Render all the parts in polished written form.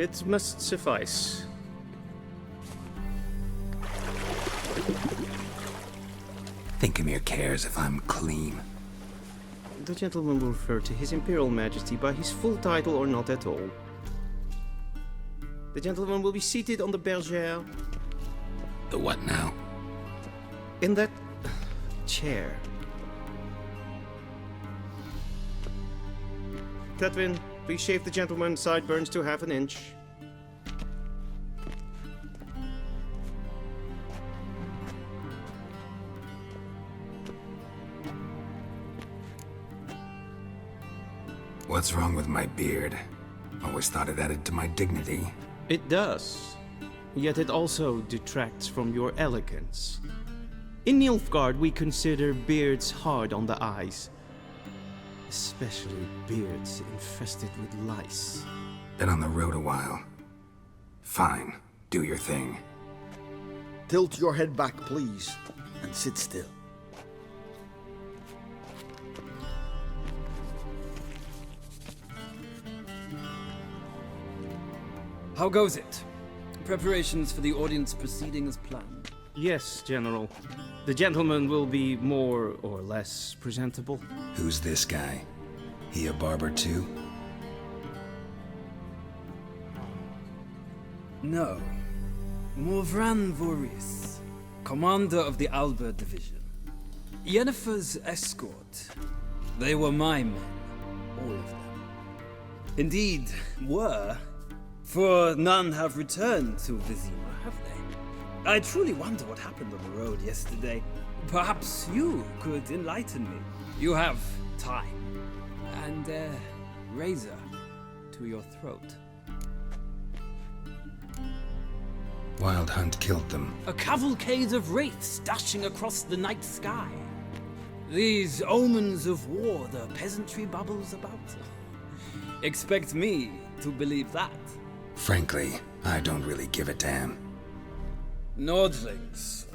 It must suffice. Thinkamere cares if I'm clean. The gentleman will refer to His Imperial Majesty by his full title or not at all. The gentleman will be seated on the bergère. The what now? In that chair. Tedwin, please shave the gentleman's sideburns to half an inch. What's wrong with my beard? Always thought it added to my dignity. It does. Yet it also detracts from your elegance. In Nilfgaard, we consider beards hard on the eyes. Especially beards infested with lice. Been on the road a while. Fine, do your thing. Tilt your head back, please, and sit still. How goes it? Preparations for the audience proceeding as planned? Yes, General. The gentleman will be more or less presentable. Who's this guy? He a barber too? No. Morvran Voris, commander of the Alba Division. Yennefer's escort. They were my men, all of them. Indeed, were. For none have returned to Vizima, have they? I truly wonder what happened on the road yesterday. Perhaps you could enlighten me. You have time. And a razor to your throat. Wild-Hunt killed them. A cavalcade of wraiths dashing across the night sky. These omens of war the peasantry bubbles about. Expect me to believe that. Frankly, I don't really give a damn. Nordlings.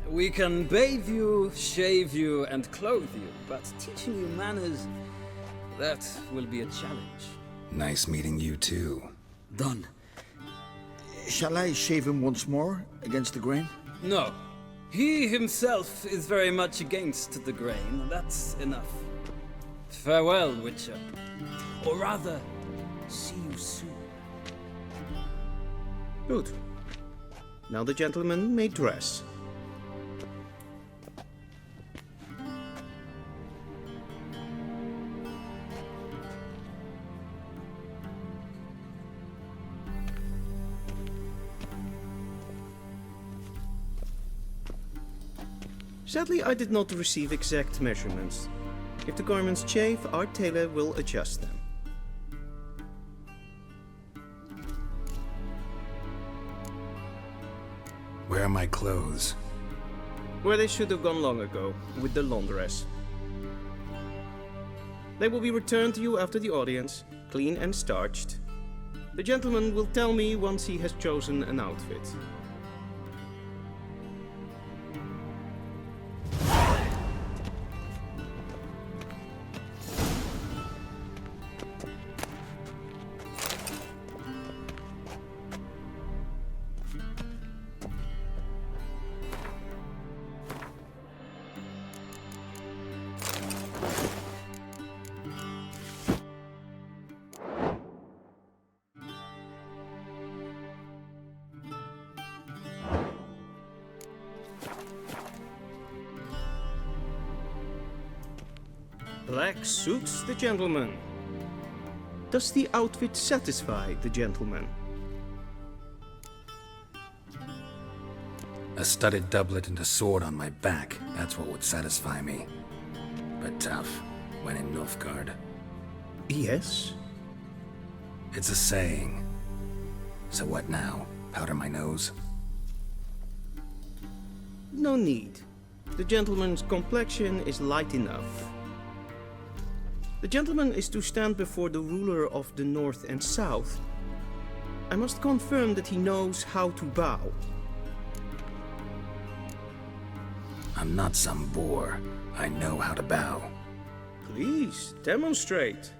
We can bathe you, shave you, and clothe you, but teaching you manners, that will be a challenge. Nice meeting you too. Done. Shall I shave him once more, against the grain? No. He himself is very much against the grain, that's enough. Farewell, Witcher. Or rather, see you soon. Good. Now the gentleman may dress. Sadly, I did not receive exact measurements. If the garments chafe, our tailor will adjust them. Where are my clothes? Where they should have gone long ago, with the laundress. They will be returned to you after the audience, clean and starched. The gentleman will tell me once he has chosen an outfit. Black suits the gentleman. Does the outfit satisfy the gentleman? A studded doublet and a sword on my back, that's what would satisfy me. But tough, when in Nilfgaard. Yes. It's a saying. So what now? Powder my nose? No need. The gentleman's complexion is light enough. The gentleman is to stand before the ruler of the North and South. I must confirm that he knows how to bow. I'm not some boor. I know how to bow. Please, demonstrate.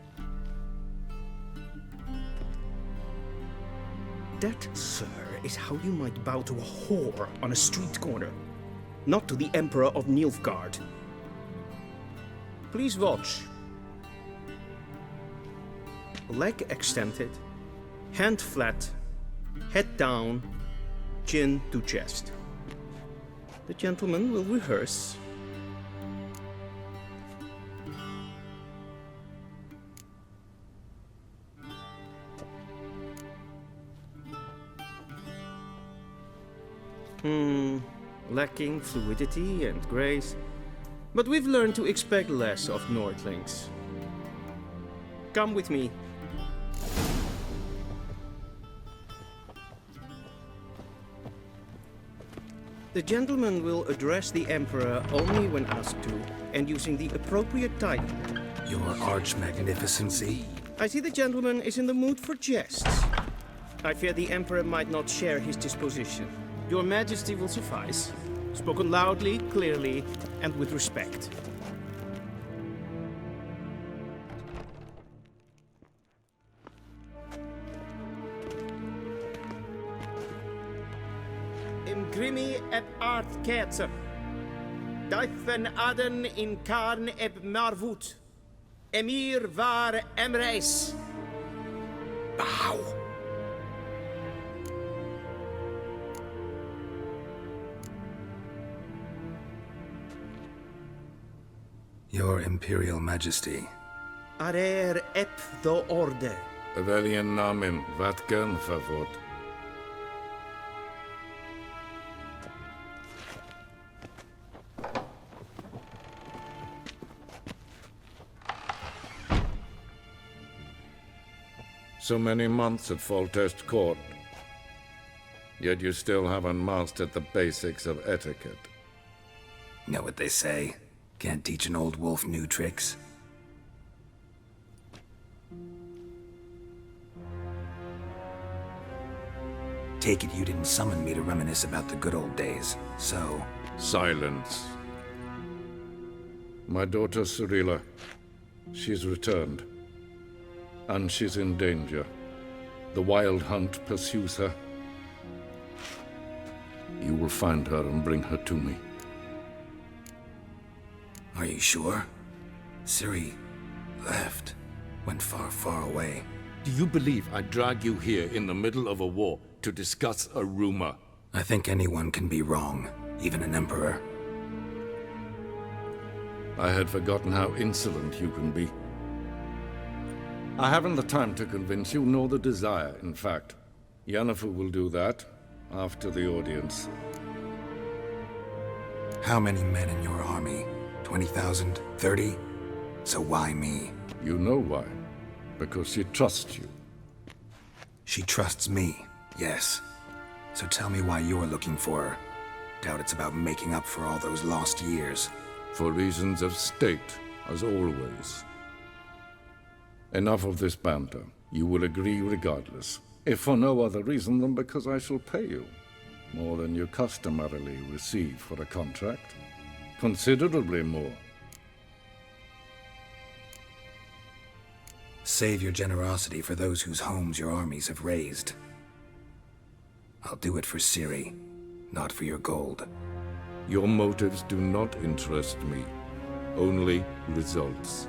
That, sir, is how you might bow to a whore on a street corner, not to the Emperor of Nilfgaard. Please watch. Leg extended, hand flat, head down, chin to chest. The gentleman will rehearse. Lacking fluidity and grace, but we've learned to expect less of Nordlings. Come with me. The gentleman will address the Emperor only when asked to, and using the appropriate title. Your Arch-Magnificency? I see the gentleman is in the mood for jests. I fear the Emperor might not share his disposition. Your Majesty will suffice. Spoken loudly, clearly, and with respect. Imgrimi eb art ketzer. Duifen aden in karn eb marvut. Emir var emreis. Bow! Your Imperial Majesty. Arer ep the orde. Weljen namen, wat kan favor? So many months at Foltest Court, yet you still haven't mastered the basics of etiquette. Know what they say? Can't teach an old wolf new tricks. Take it you didn't summon me to reminisce about the good old days, so... Silence. My daughter Cyrilla, she's returned. And she's in danger. The Wild Hunt pursues her. You will find her and bring her to me. Are you sure? Ciri left. Went far, far away. Do you believe I'd drag you here in the middle of a war to discuss a rumor? I think anyone can be wrong, even an emperor. I had forgotten how insolent you can be. I haven't the time to convince you, nor the desire, in fact. Yennefer will do that after the audience. How many men in your army? 20,000? 30? So why me? You know why. Because she trusts you. She trusts me, yes. So tell me why you're looking for her. Doubt it's about making up for all those lost years. For reasons of state, as always. Enough of this banter. You will agree regardless. If for no other reason than because I shall pay you. More than you customarily receive for a contract. Considerably more. Save your generosity for those whose homes your armies have razed. I'll do it for Ciri, not for your gold. Your motives do not interest me. Only results.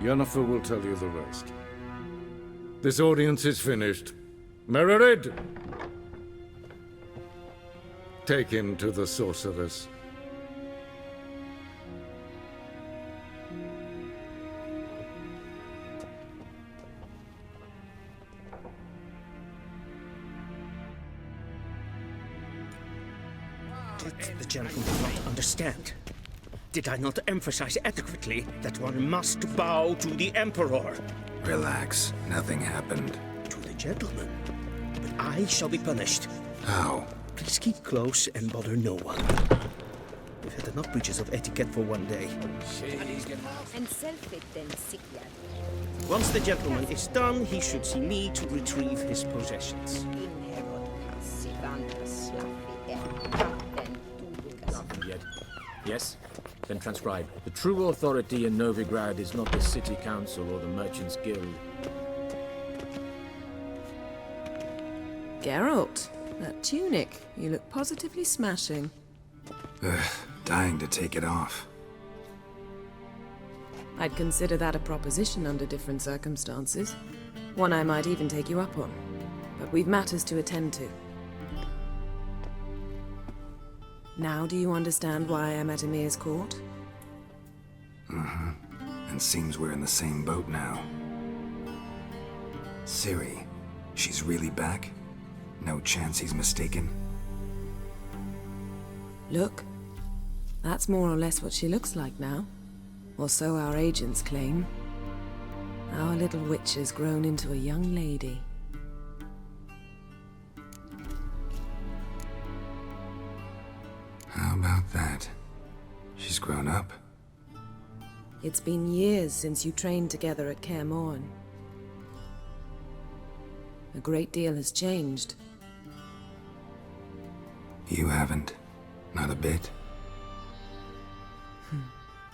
Yennefer will tell you the rest. This audience is finished. Mererid! Take him to the sorceress. Did the gentleman not understand? Did I not emphasize adequately that one must bow to the Emperor? Relax, nothing happened. To the gentleman. But I shall be punished. How? Please keep close and bother no one. We've had enough breaches of etiquette for one day. Once the gentleman is done, he should see me to retrieve his possessions. Yes? Then transcribe. The true authority in Novigrad is not the city council or the merchants' guild. Geralt, that tunic. You look positively smashing. Dying to take it off. I'd consider that a proposition under different circumstances. One I might even take you up on. But we've matters to attend to. Now do you understand why I'm at Emir's court? And seems we're in the same boat now. Ciri, she's really back? No chance he's mistaken? Look, that's more or less what she looks like now. Or so our agents claim. Our little witch has grown into a young lady. How about that? She's grown up? It's been years since you trained together at Kaer Morhen. A great deal has changed. You haven't? Not a bit?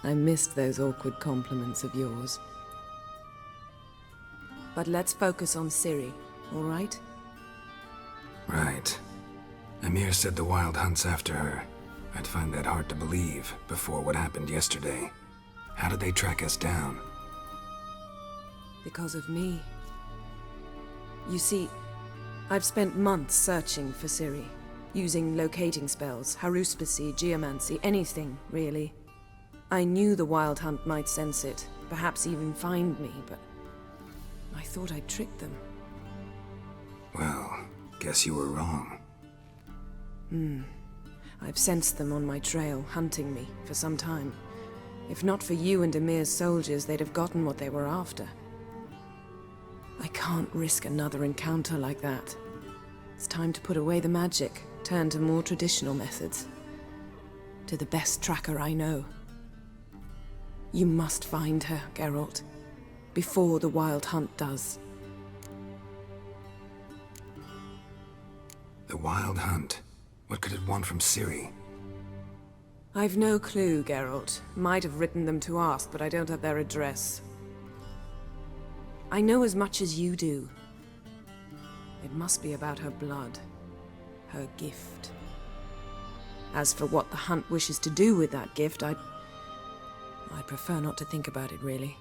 I missed those awkward compliments of yours. But let's focus on Ciri, all right? Right. Emir said the Wild Hunt's after her. I'd find that hard to believe before what happened yesterday. How did they track us down? Because of me. You see, I've spent months searching for Ciri, using locating spells, haruspicy, geomancy, anything, really. I knew the Wild Hunt might sense it, perhaps even find me, but I thought I'd tricked them. Well, guess you were wrong. I've sensed them on my trail, hunting me, for some time. If not for you and Emir's soldiers, they'd have gotten what they were after. I can't risk another encounter like that. It's time to put away the magic, turn to more traditional methods. To the best tracker I know. You must find her, Geralt, before the Wild Hunt does. The Wild Hunt? What could it want from Ciri? I've no clue, Geralt. Might have written them to ask, but I don't have their address. I know as much as you do. It must be about her blood. Her gift. As for what the Hunt wishes to do with that gift, I'd prefer not to think about it, really.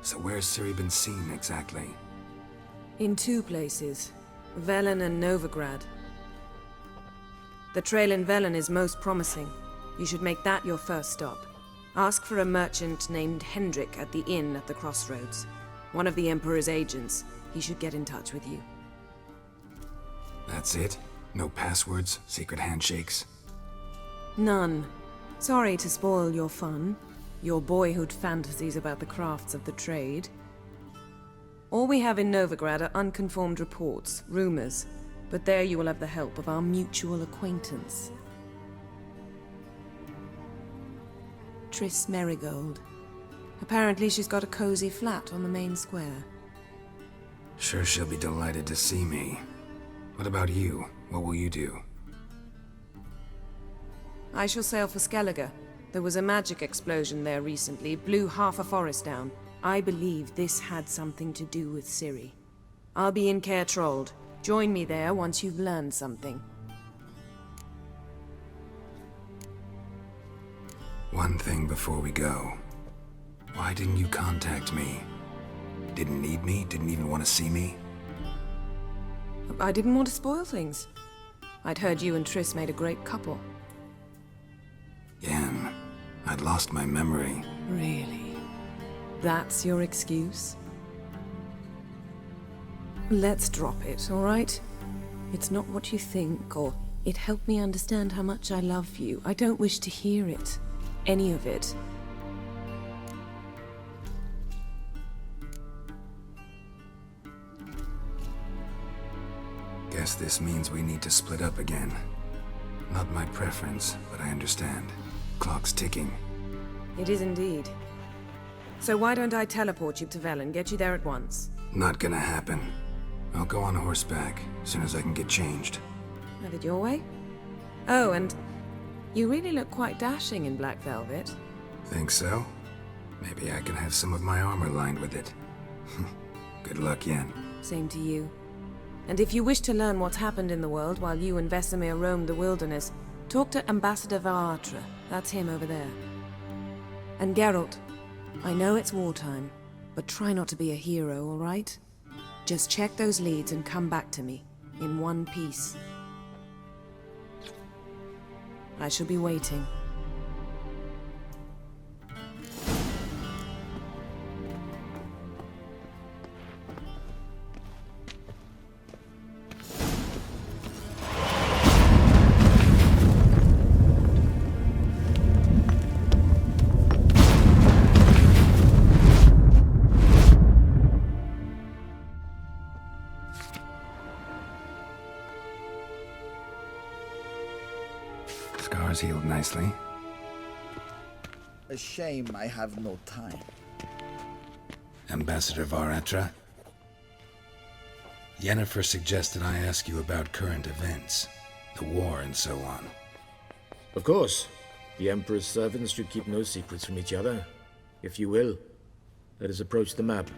So where's Ciri been seen, exactly? In two places. Velen and Novigrad. The trail in Velen is most promising. You should make that your first stop. Ask for a merchant named Hendrik at the inn at the crossroads. One of the Emperor's agents. He should get in touch with you. That's it? No passwords, secret handshakes? None. Sorry to spoil your fun. Your boyhood fantasies about the crafts of the trade. All we have in Novigrad are unconfirmed reports, rumors. But there you will have the help of our mutual acquaintance. Triss Merigold. Apparently she's got a cozy flat on the main square. Sure she'll be delighted to see me. What about you? What will you do? I shall sail for Skellige. There was a magic explosion there recently, blew half a forest down. I believe this had something to do with Ciri. I'll be in Caer Trold. Join me there once you've learned something. One thing before we go. Why didn't you contact me? Didn't need me? Didn't even want to see me? I didn't want to spoil things. I'd heard you and Triss made a great couple. Yen, I'd lost my memory. Really? That's your excuse? Let's drop it, all right? It's not what you think, or it helped me understand how much I love you. I don't wish to hear it. Any of it. Guess this means we need to split up again. Not my preference, but I understand. Clock's ticking. It is indeed. So why don't I teleport you to Velen, get you there at once? Not gonna happen. I'll go on horseback, as soon as I can get changed. Have it your way? Oh, and you really look quite dashing in black velvet. Think so? Maybe I can have some of my armor lined with it. Good luck, Yen. Same to you. And if you wish to learn what's happened in the world while you and Vesemir roamed the wilderness, talk to Ambassador Varatra. That's him over there. And Geralt, I know it's wartime, but try not to be a hero, all right? Just check those leads and come back to me, in one piece. I shall be waiting. Scars healed nicely. A shame I have no time. Ambassador Varatra? Yennefer suggested I ask you about current events, the war and so on. Of course. The Emperor's servants should keep no secrets from each other. If you will, let us approach the map.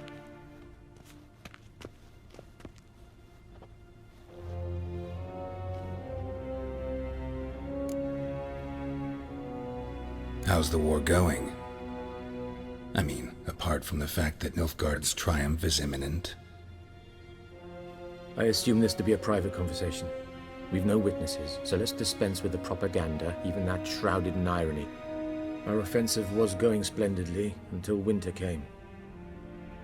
How's the war going? I mean, apart from the fact that Nilfgaard's triumph is imminent. I assume this to be a private conversation. We've no witnesses, so let's dispense with the propaganda, even that shrouded in irony. Our offensive was going splendidly until winter came.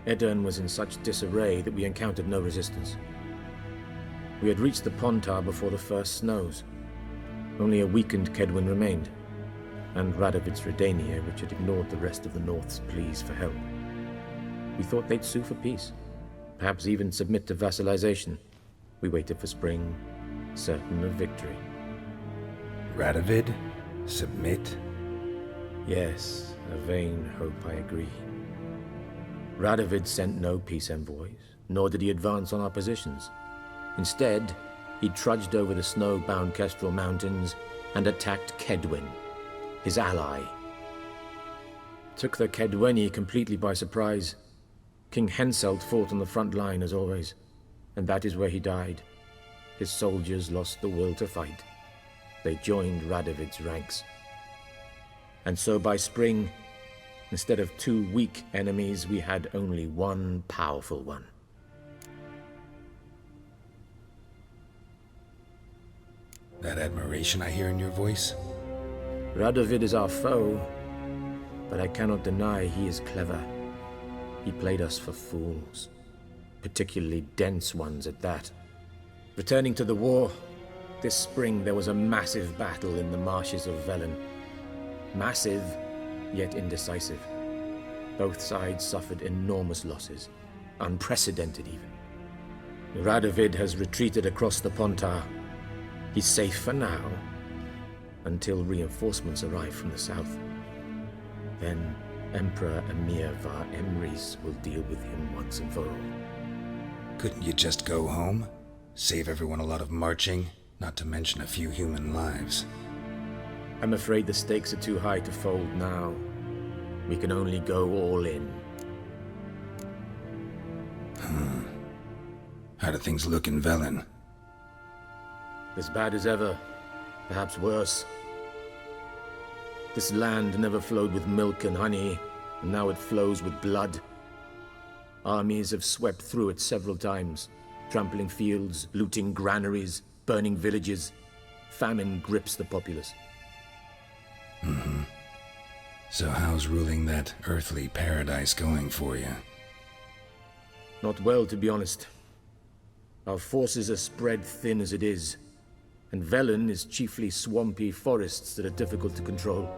Edirn was in such disarray that we encountered no resistance. We had reached the Pontar before the first snows. Only a weakened Kedwin remained, and Radovid's Redania, which had ignored the rest of the North's pleas for help. We thought they'd sue for peace, perhaps even submit to vassalization. We waited for spring, certain of victory. Radovid? Submit? Yes, a vain hope, I agree. Radovid sent no peace envoys, nor did he advance on our positions. Instead, he trudged over the snow-bound Kestrel Mountains and attacked Kedwin, his ally. Took the Kedweni completely by surprise. King Henselt fought on the front line as always, and that is where he died. His soldiers lost the will to fight. They joined Radovid's ranks. And so by spring, instead of 2 weak enemies, we had only one powerful one. That admiration I hear in your voice? Radovid is our foe, but I cannot deny he is clever. He played us for fools, particularly dense ones at that. Returning to the war, this spring there was a massive battle in the marshes of Velen. Massive, yet indecisive. Both sides suffered enormous losses, unprecedented even. Radovid has retreated across the Pontar. He's safe for now, until reinforcements arrive from the south. Then Emperor Emir Var Emrys will deal with him once and for all. Couldn't you just go home? Save everyone a lot of marching, not to mention a few human lives. I'm afraid the stakes are too high to fold now. We can only go all in. How do things look in Velen? As bad as ever, perhaps worse. This land never flowed with milk and honey, and now it flows with blood. Armies have swept through it several times, trampling fields, looting granaries, burning villages. Famine grips the populace. So how's ruling that earthly paradise going for you? Not well, to be honest. Our forces are spread thin as it is, and Velen is chiefly swampy forests that are difficult to control.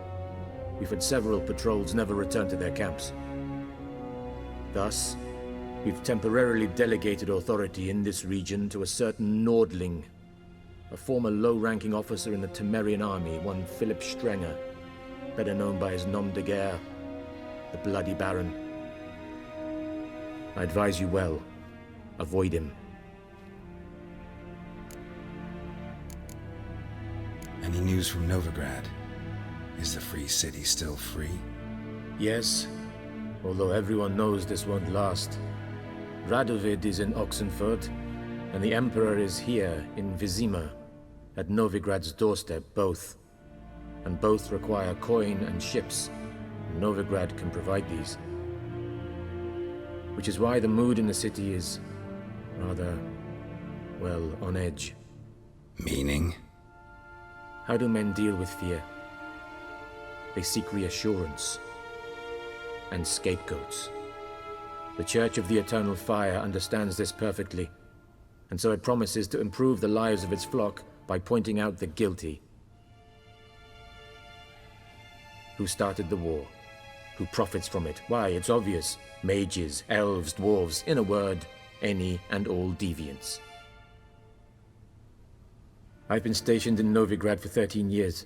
We've had several patrols never return to their camps. Thus, we've temporarily delegated authority in this region to a certain Nordling, a former low-ranking officer in the Temerian army, one Philip Strenger, better known by his nom de guerre, the Bloody Baron. I advise you well. Avoid him. Any news from Novigrad? Is the free city still free? Yes, although everyone knows this won't last. Radovid is in Oxenfurt, and the Emperor is here in Vizima, at Novigrad's doorstep, both. And both require coin and ships. Novigrad can provide these. Which is why the mood in the city is rather, well, on edge. Meaning? How do men deal with fear? They seek reassurance and scapegoats. The Church of the Eternal Fire understands this perfectly, and so it promises to improve the lives of its flock by pointing out the guilty. Who started the war? Who profits from it? Why, it's obvious. Mages, elves, dwarves, in a word, any and all deviants. I've been stationed in Novigrad for 13 years.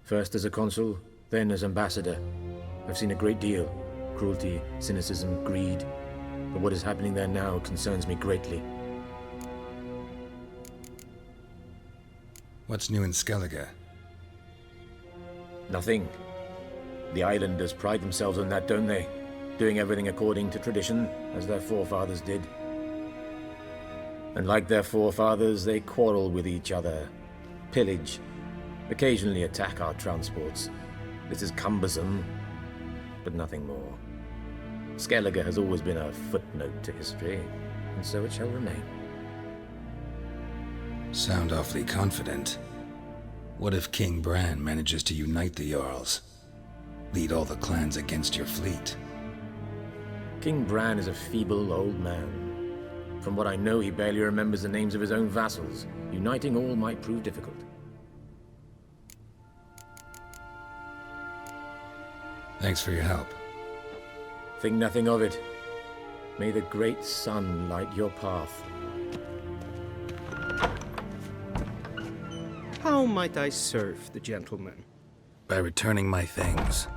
First as a consul, then as ambassador. I've seen a great deal. Cruelty, cynicism, greed. But what is happening there now concerns me greatly. What's new in Skellige? Nothing. The islanders pride themselves on that, don't they? Doing everything according to tradition, as their forefathers did. And like their forefathers, they quarrel with each other, pillage, occasionally attack our transports. This is cumbersome, but nothing more. Skellige has always been a footnote to history, and so it shall remain. Sound awfully confident. What if King Bran manages to unite the Jarls? Lead all the clans against your fleet? King Bran is a feeble old man. From what I know, he barely remembers the names of his own vassals. Uniting all might prove difficult. Thanks for your help. Think nothing of it. May the great sun light your path. How might I serve the gentleman? By returning my things.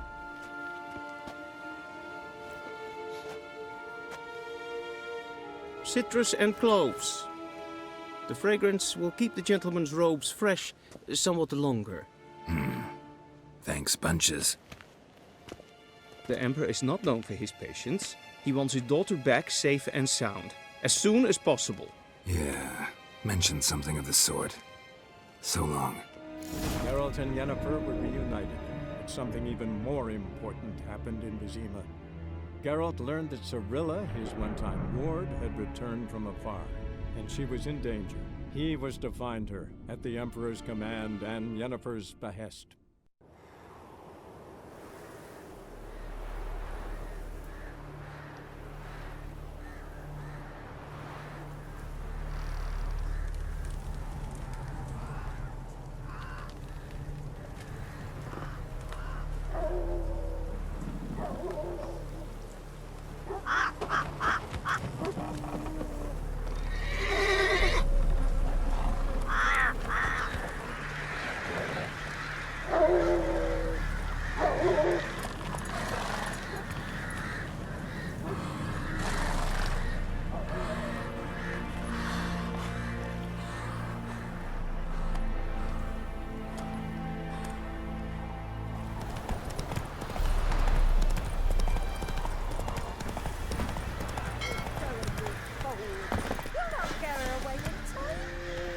Citrus and cloves. The fragrance will keep the gentleman's robes fresh somewhat longer. Thanks, bunches. The Emperor is not known for his patience. He wants his daughter back safe and sound, as soon as possible. Yeah, mentioned something of the sort. So long. Geralt and Yennefer were reunited, but something even more important happened in Vizima. Geralt learned that Cirilla, his one-time ward, had returned from afar, and she was in danger. He was to find her, at the Emperor's command and Yennefer's behest.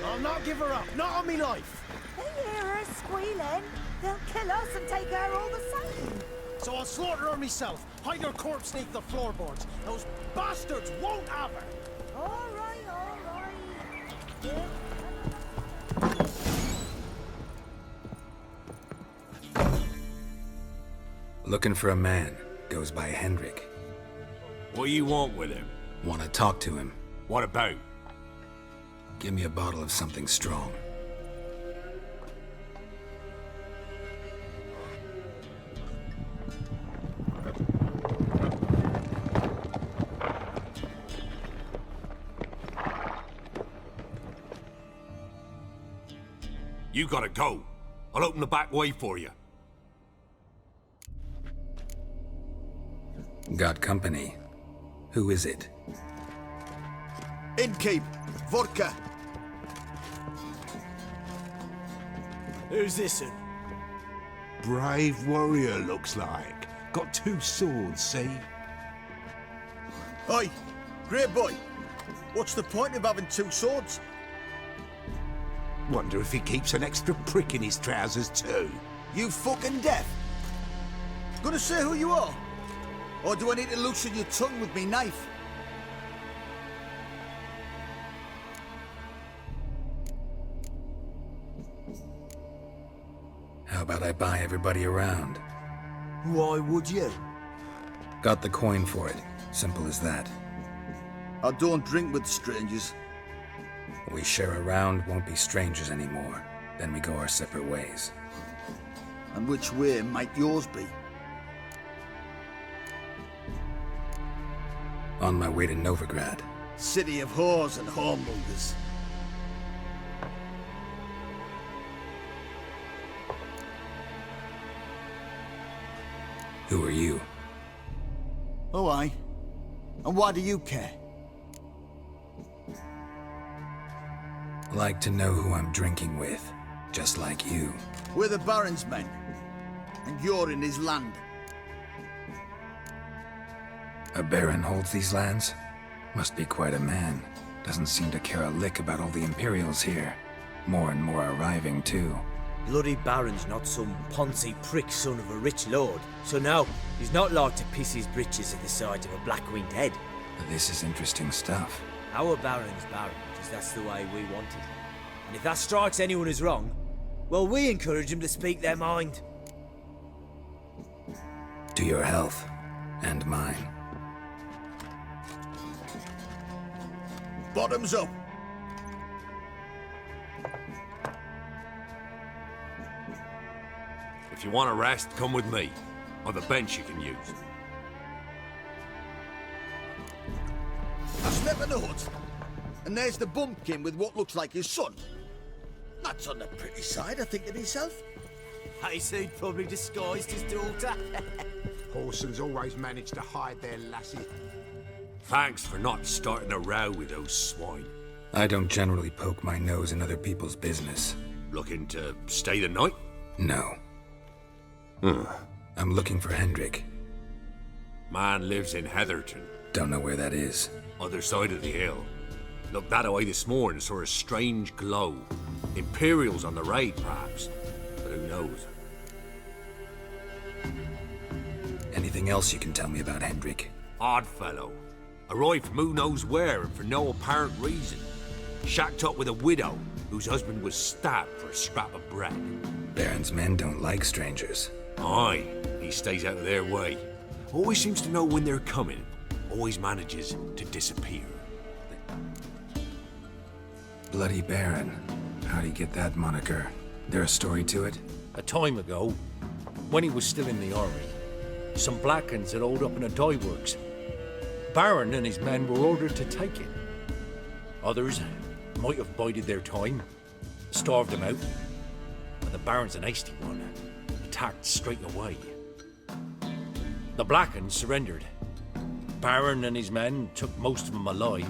I'll not give her up, not on me life. They hear her squealing. They'll kill us and take her all the same. So I'll slaughter her myself, hide her corpse beneath the floorboards. Those bastards won't have her. All right, all right. Looking for a man. Goes by Hendrik. What do you want with him? Want to talk to him. What about? Give me a bottle of something strong. You gotta go. I'll open the back way for you. Got company. Who is it? Innkeep, vodka. Who's this in? Brave warrior, looks like. Got 2 swords, see? Oi, Great boy. What's the point of having two swords? Wonder if he keeps an extra prick in his trousers too. You fucking deaf? Gonna say who you are? Or do I need to loosen your tongue with me knife? How about I buy everybody around? Why would you? Got the coin for it. Simple as that. I don't drink with strangers. We share a round, won't be strangers anymore. Then we go our separate ways. And which way might yours be? On my way to Novigrad. City of whores and whoremongers. Who are you? Oh, aye. And why do you care? Like to know who I'm drinking with, just like you. We're the Baron's men. And you're in his land. A baron holds these lands? Must be quite a man. Doesn't seem to care a lick about all the Imperials here. More and more arriving, too. Bloody Baron's not some poncy prick son of a rich lord. So no, he's not like to piss his britches at the sight of a black-winged head. This is interesting stuff. Our Baron's Baron, because that's the way we want it. And if that strikes anyone as wrong, well, we encourage them to speak their mind. To your health. And mine. Bottoms up. If you want a rest, come with me. Or the bench you can use. I slept in the hut. And there's the bumpkin with what looks like his son. That's on the pretty side, I think to myself. I see, probably disguised his daughter. Horsons always manage to hide their lassie. Thanks for not starting a row with those swine. I don't generally poke my nose in other people's business. Looking to stay the night? No. I'm looking for Hendrik. Man lives in Heatherton. Don't know where that is. Other side of the hill. Looked that away this morning, saw a strange glow. Imperials on the raid, perhaps. But who knows? Anything else you can tell me about Hendrik? Odd fellow. Arrived from who knows where and for no apparent reason. Shacked up with a widow whose husband was stabbed for a scrap of bread. Baron's men don't like strangers. Aye, he stays out of their way. Always seems to know when they're coming. Always manages to disappear. Bloody Baron. How'd he get that moniker? There a story to it? A time ago, when he was still in the army, some Blackens had holed up in a dye works. Baron and his men were ordered to take it. Others might have bided their time, starved them out, but the Baron's an hasty one. Attacked straight away. The Blackens surrendered. Baron and his men took most of them alive.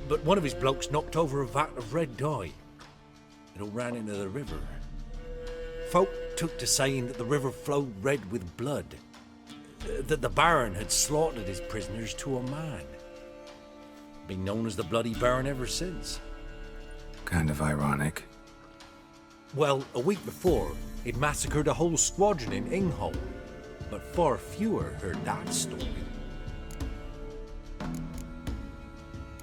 But one of his blokes knocked over a vat of red dye. It all ran into the river. Folk took to saying that the river flowed red with blood. That the Baron had slaughtered his prisoners to a man. Been known as the Bloody Baron ever since. Kind of ironic. Well, a week before, he'd massacred a whole squadron in Ingholm. But far fewer heard that story.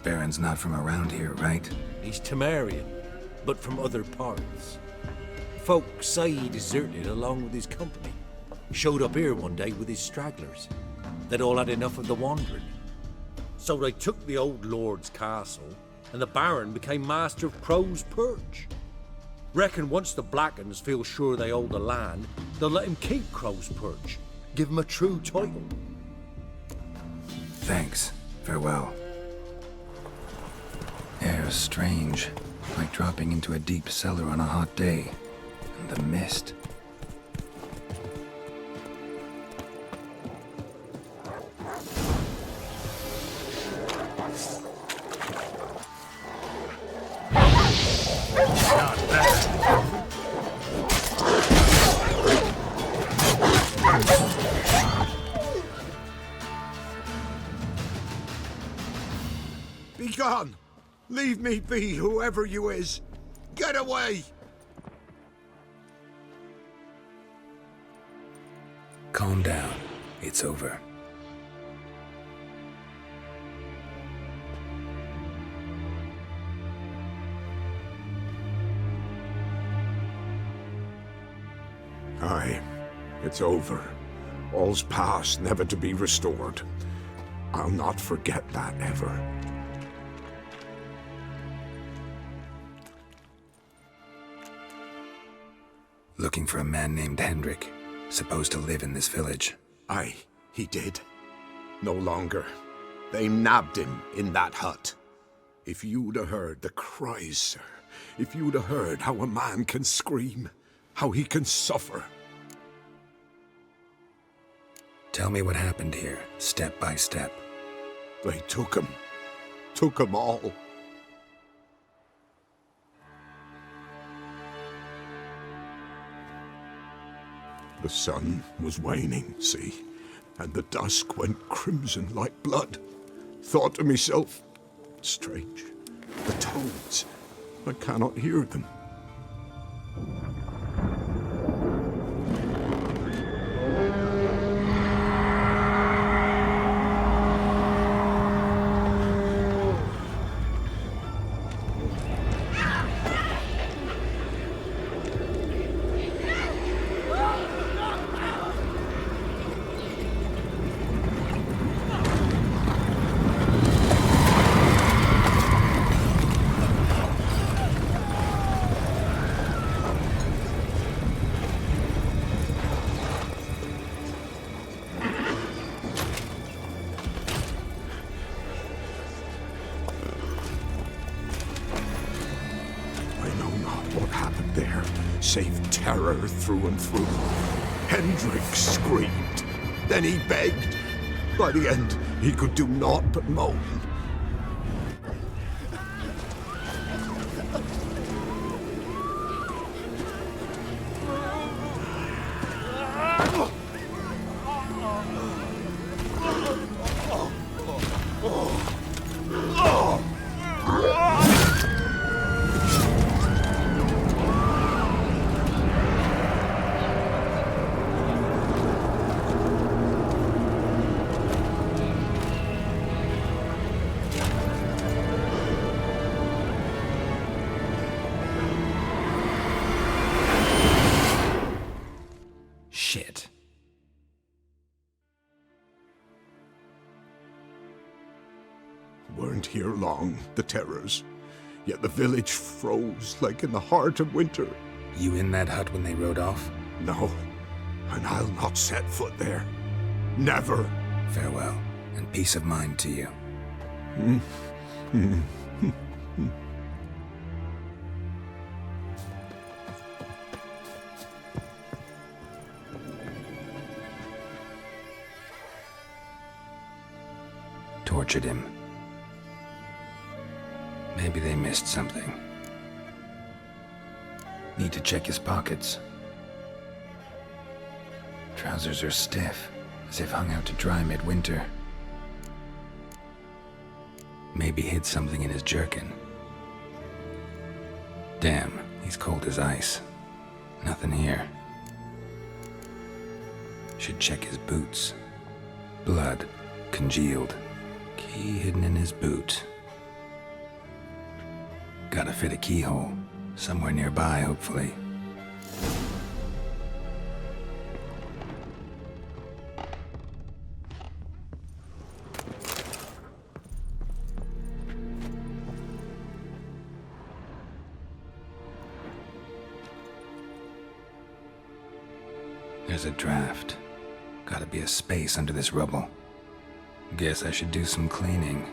Baron's not from around here, right? He's Temerian, but from other parts. Folk say he deserted along with his company. Showed up here one day with his stragglers. They'd all had enough of the wandering. So they took the old lord's castle, and the Baron became master of Crow's Perch. Reckon once the Blackens feel sure they hold the land, they'll let him keep Crow's Perch. Give him a true title. Thanks. Farewell. Air's strange, like dropping into a deep cellar on a hot day. And the mist. Not bad. gone! Leave me be, whoever you is! Get away! Calm down. It's over. Aye, it's over. All's past, never to be restored. I'll not forget that ever. Looking for a man named Hendrik, supposed to live in this village. Aye, he did. No longer. They nabbed him in that hut. If you'd have heard the cries, sir. If you'd have heard how a man can scream. How he can suffer. Tell me what happened here, step by step. They took him. Took him all. The sun was waning, see, and the dusk went crimson like blood. Thought to myself, strange, the toads, I cannot hear them. Save terror through and through. Hendrik screamed. Then he begged. By the end, he could do naught but moan. Shit. Weren't here long, the terrors. Yet the village froze like in the heart of winter. You in that hut when they rode off? No, and I'll not set foot there. Never. Farewell, and peace of mind to you. Tortured him. Maybe they missed something. Need to check his pockets. Trousers are stiff, as if hung out to dry midwinter. Maybe hid something in his jerkin. Damn, he's cold as ice. Nothing here. Should check his boots. Blood, congealed. Key hidden in his boot. Gotta fit a keyhole. Somewhere nearby, hopefully. There's a draft. Gotta be a space under this rubble. Guess I should do some cleaning.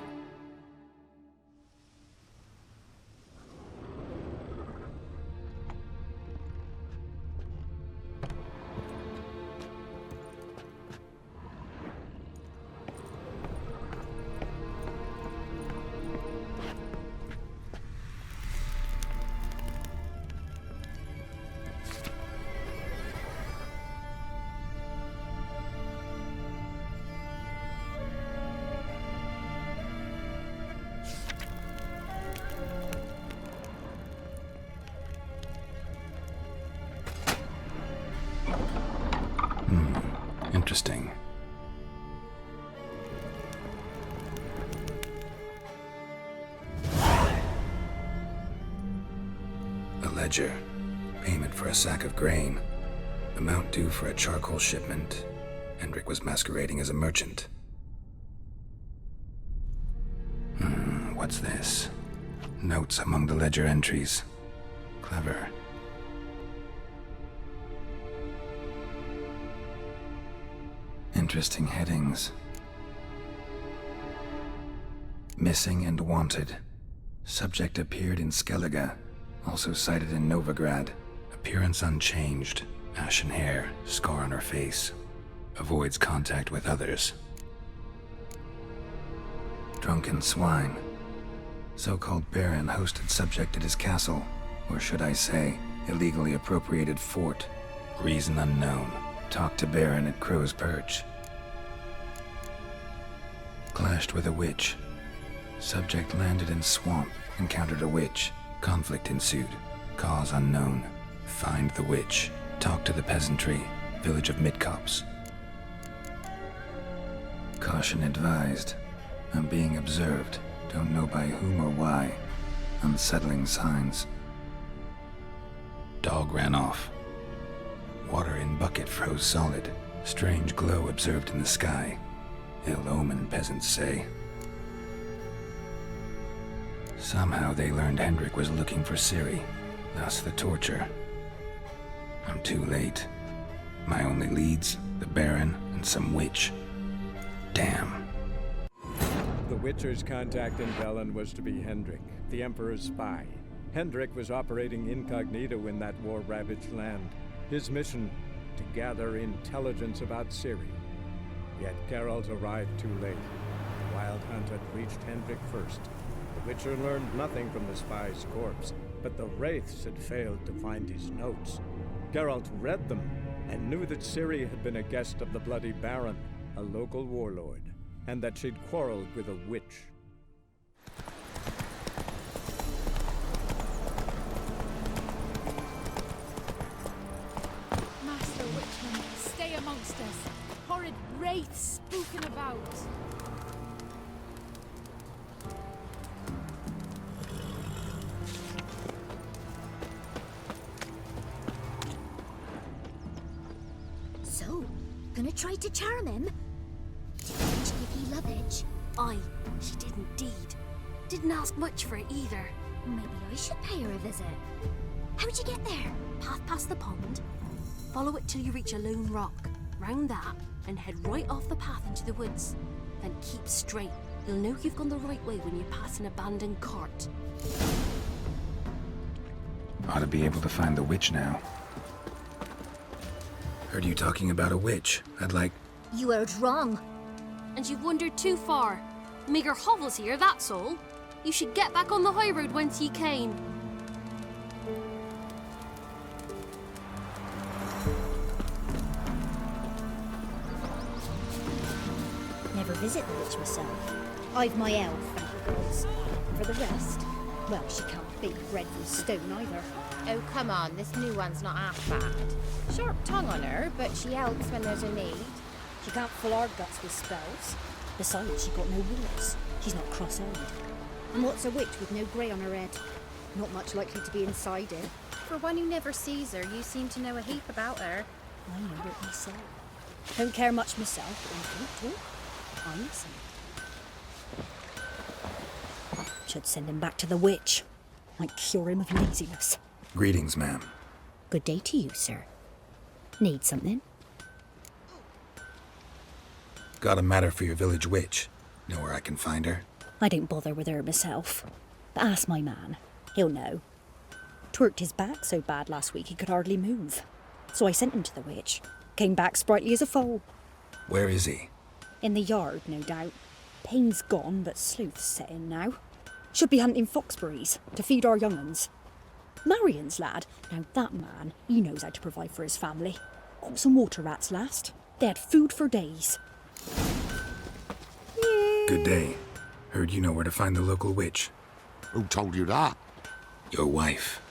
interesting. A ledger. Payment for a sack of grain. Amount due for a charcoal shipment. Hendrik was masquerading as a merchant. What's this? Notes among the ledger entries. Clever. Interesting headings. Missing and wanted. Subject appeared in Skellige. Also cited in Novigrad. Appearance unchanged. Ashen hair, scar on her face. Avoids contact with others. Drunken swine. So-called Baron hosted subject at his castle. Or should I say, illegally appropriated fort. Reason unknown. Talked to Baron at Crow's Perch. Clashed with a witch. Subject landed in swamp. Encountered a witch. Conflict ensued. Cause unknown. Find the witch. Talk to the peasantry. Village of Midcops. Caution advised. I'm being observed. Don't know by whom or why. Unsettling signs. Dog ran off. Water in bucket froze solid. Strange glow observed in the sky. Ill omen, peasants say. Somehow they learned Hendrik was looking for Ciri. Thus the torture. I'm too late. My only leads, the Baron and some witch. Damn. The Witcher's contact in Velen was to be Hendrik, the Emperor's spy. Hendrik was operating incognito in that war-ravaged land. His mission, to gather intelligence about Ciri. Yet Geralt arrived too late. The Wild Hunt had reached Hendrik first. The Witcher learned nothing from the spy's corpse, but the Wraiths had failed to find his notes. Geralt read them and knew that Ciri had been a guest of the Bloody Baron, a local warlord, and that she'd quarreled with a witch. Master Witchman, stay amongst us. Horrid wraiths spooking about. So, gonna try to charm him? Did the witch give ye lovage? Aye, she did indeed. Didn't ask much for it either. Maybe I should pay her a visit. How'd you get there? Path past the pond. Follow it till you reach a lone rock. Round that, and head right off the path into the woods. Then keep straight. You'll know you've gone the right way when you pass an abandoned cart. Ought to be able to find the witch now. Heard you talking about a witch. I'd like... You heard wrong. And you've wandered too far. Meager hovels here, that's all. You should get back on the high road whence ye came. Never visit the witch myself. I've my elf, thank the gods. And for the rest, well, she can't be bred from stone either. Oh, come on, this new one's not half bad. Sharp tongue on her, but she helps when there's a need. She can't fill our guts with spells. Besides, she got no warts. She's not cross-eyed. And what's a witch with no grey on her head? Not much likely to be inside it. For one who never sees her, you seem to know a heap about her. I know it myself. Don't care much myself, but when folk talk, I listen. Should send him back to the witch. Might cure him of laziness. Greetings, ma'am. Good day to you, sir. Need something? Got a matter for your village witch. Know where I can find her? I don't bother with her myself. But ask my man. He'll know. Twerked his back so bad last week he could hardly move. So I sent him to the witch. Came back sprightly as a foal. Where is he? In the yard, no doubt. Pain's gone, but sleuth's set in now. Should be hunting foxberries to feed our young uns. Marion's lad, now that man, he knows how to provide for his family. Got some water rats last. They had food for days. Good day. Heard you know where to find the local witch. Who told you that? Your wife.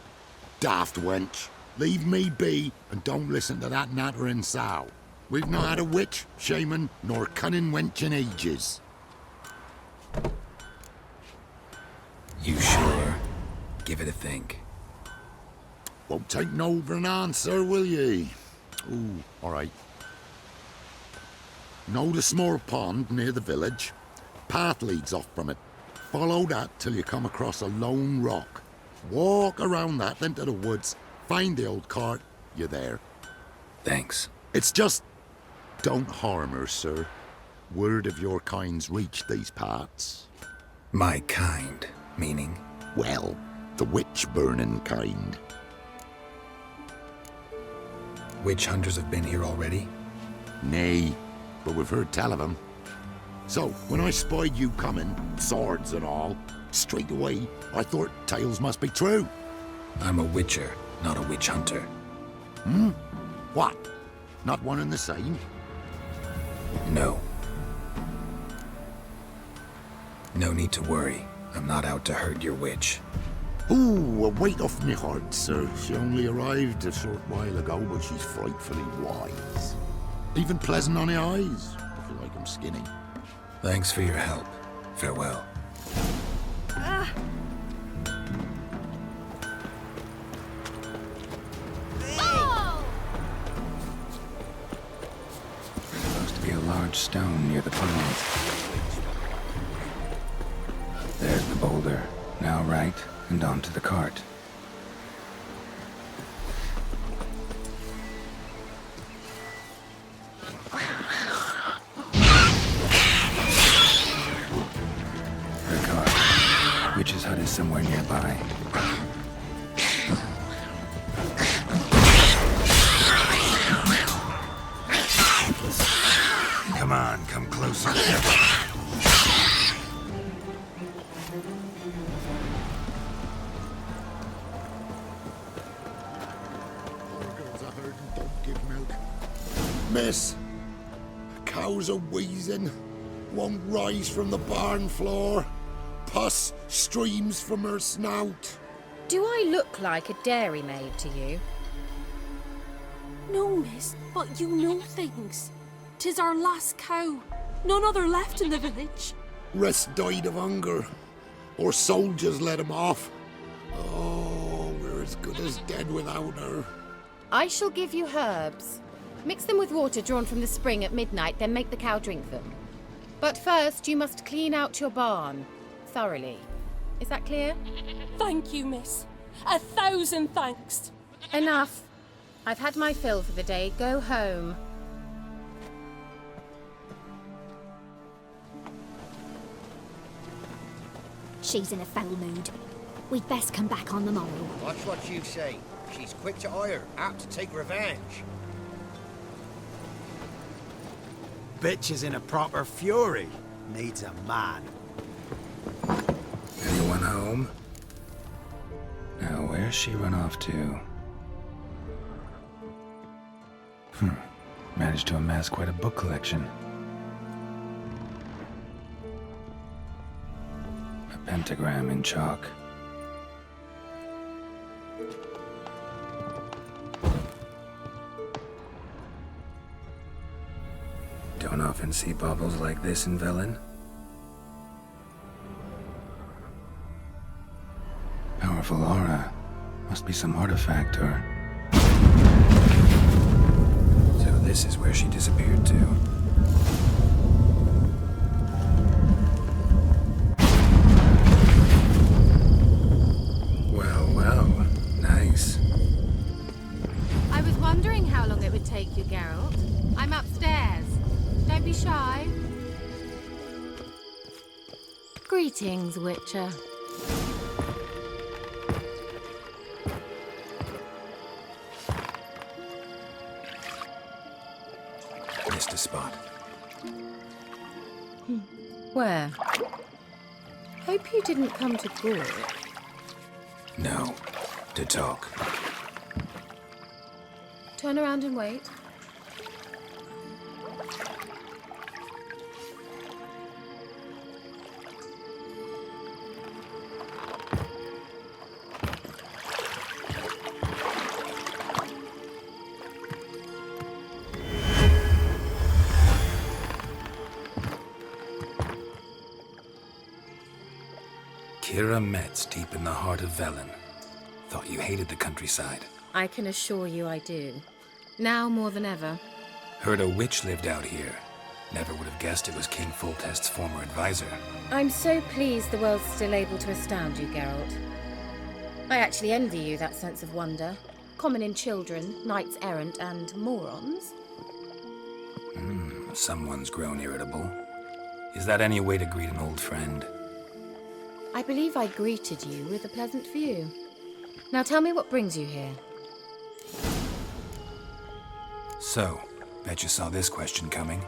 Daft wench. Leave me be and don't listen to that nattering sow. We've not had a witch, shaman, nor cunning wench in ages. You sure? Give it a think. Won't take no for an answer, will ye? Ooh, all right. Know the small pond near the village? Path leads off from it. Follow that till you come across a lone rock. Walk around that into the woods. Find the old cart. You're there. Thanks. It's just... don't harm her, sir. Word of your kind's reached these parts. My kind, meaning? Well, the witch-burning kind. Witch hunters have been here already? Nay, but we've heard tell of them. So, when I spied you coming, swords and all, straight away, I thought tales must be true. I'm a witcher, not a witch hunter. Hmm? What? Not one and the same? No. No need to worry. I'm not out to hurt your witch. Ooh, a weight off me heart, sir. She only arrived a short while ago, but she's frightfully wise. Even pleasant on the eyes, if you like 'em skinny. Thanks for your help. Farewell. Supposed to be a large stone near the pond. There's the boulder. Now right, and onto the cart. The cart. Witch's hut is somewhere nearby. Come on, come closer. Miss, cows are wheezing, won't rise from the barn floor. Pus streams from her snout. Do I look like a dairymaid to you? No, miss, but you know things. 'Tis our last cow. None other left in the village. Rest died of hunger, or soldiers let him off. Oh, we're as good as dead without her. I shall give you herbs. Mix them with water drawn from the spring at midnight, then make the cow drink them. But first, you must clean out your barn. Thoroughly. Is that clear? Thank you, miss. 1,000 thanks. Enough. I've had my fill for the day. Go home. She's in a foul mood. We'd best come back on the morrow. Watch what you say. She's quick to ire, apt to take revenge. Bitch is in a proper fury. Needs a man. Anyone home? Now, where's she run off to? Managed to amass quite a book collection. A pentagram in chalk. Don't often see baubles like this in Velen. Powerful aura. Must be some artifact or... So this is where she disappeared to. Well, nice. I was wondering how long it would take you, Geralt. I'm upstairs. Don't be shy. Greetings, Witcher. Missed a spot. Where? Hope you didn't come to gore. No, to talk. Turn around and wait. Hira Metz, deep in the heart of Velen. Thought you hated the countryside. I can assure you I do. Now more than ever. Heard a witch lived out here. Never would have guessed it was King Foltest's former advisor. I'm so pleased the world's still able to astound you, Geralt. I actually envy you that sense of wonder. Common in children, knights errant, and morons. Someone's grown irritable. Is that any way to greet an old friend? I believe I greeted you with a pleasant view. Now tell me what brings you here. So, bet you saw this question coming.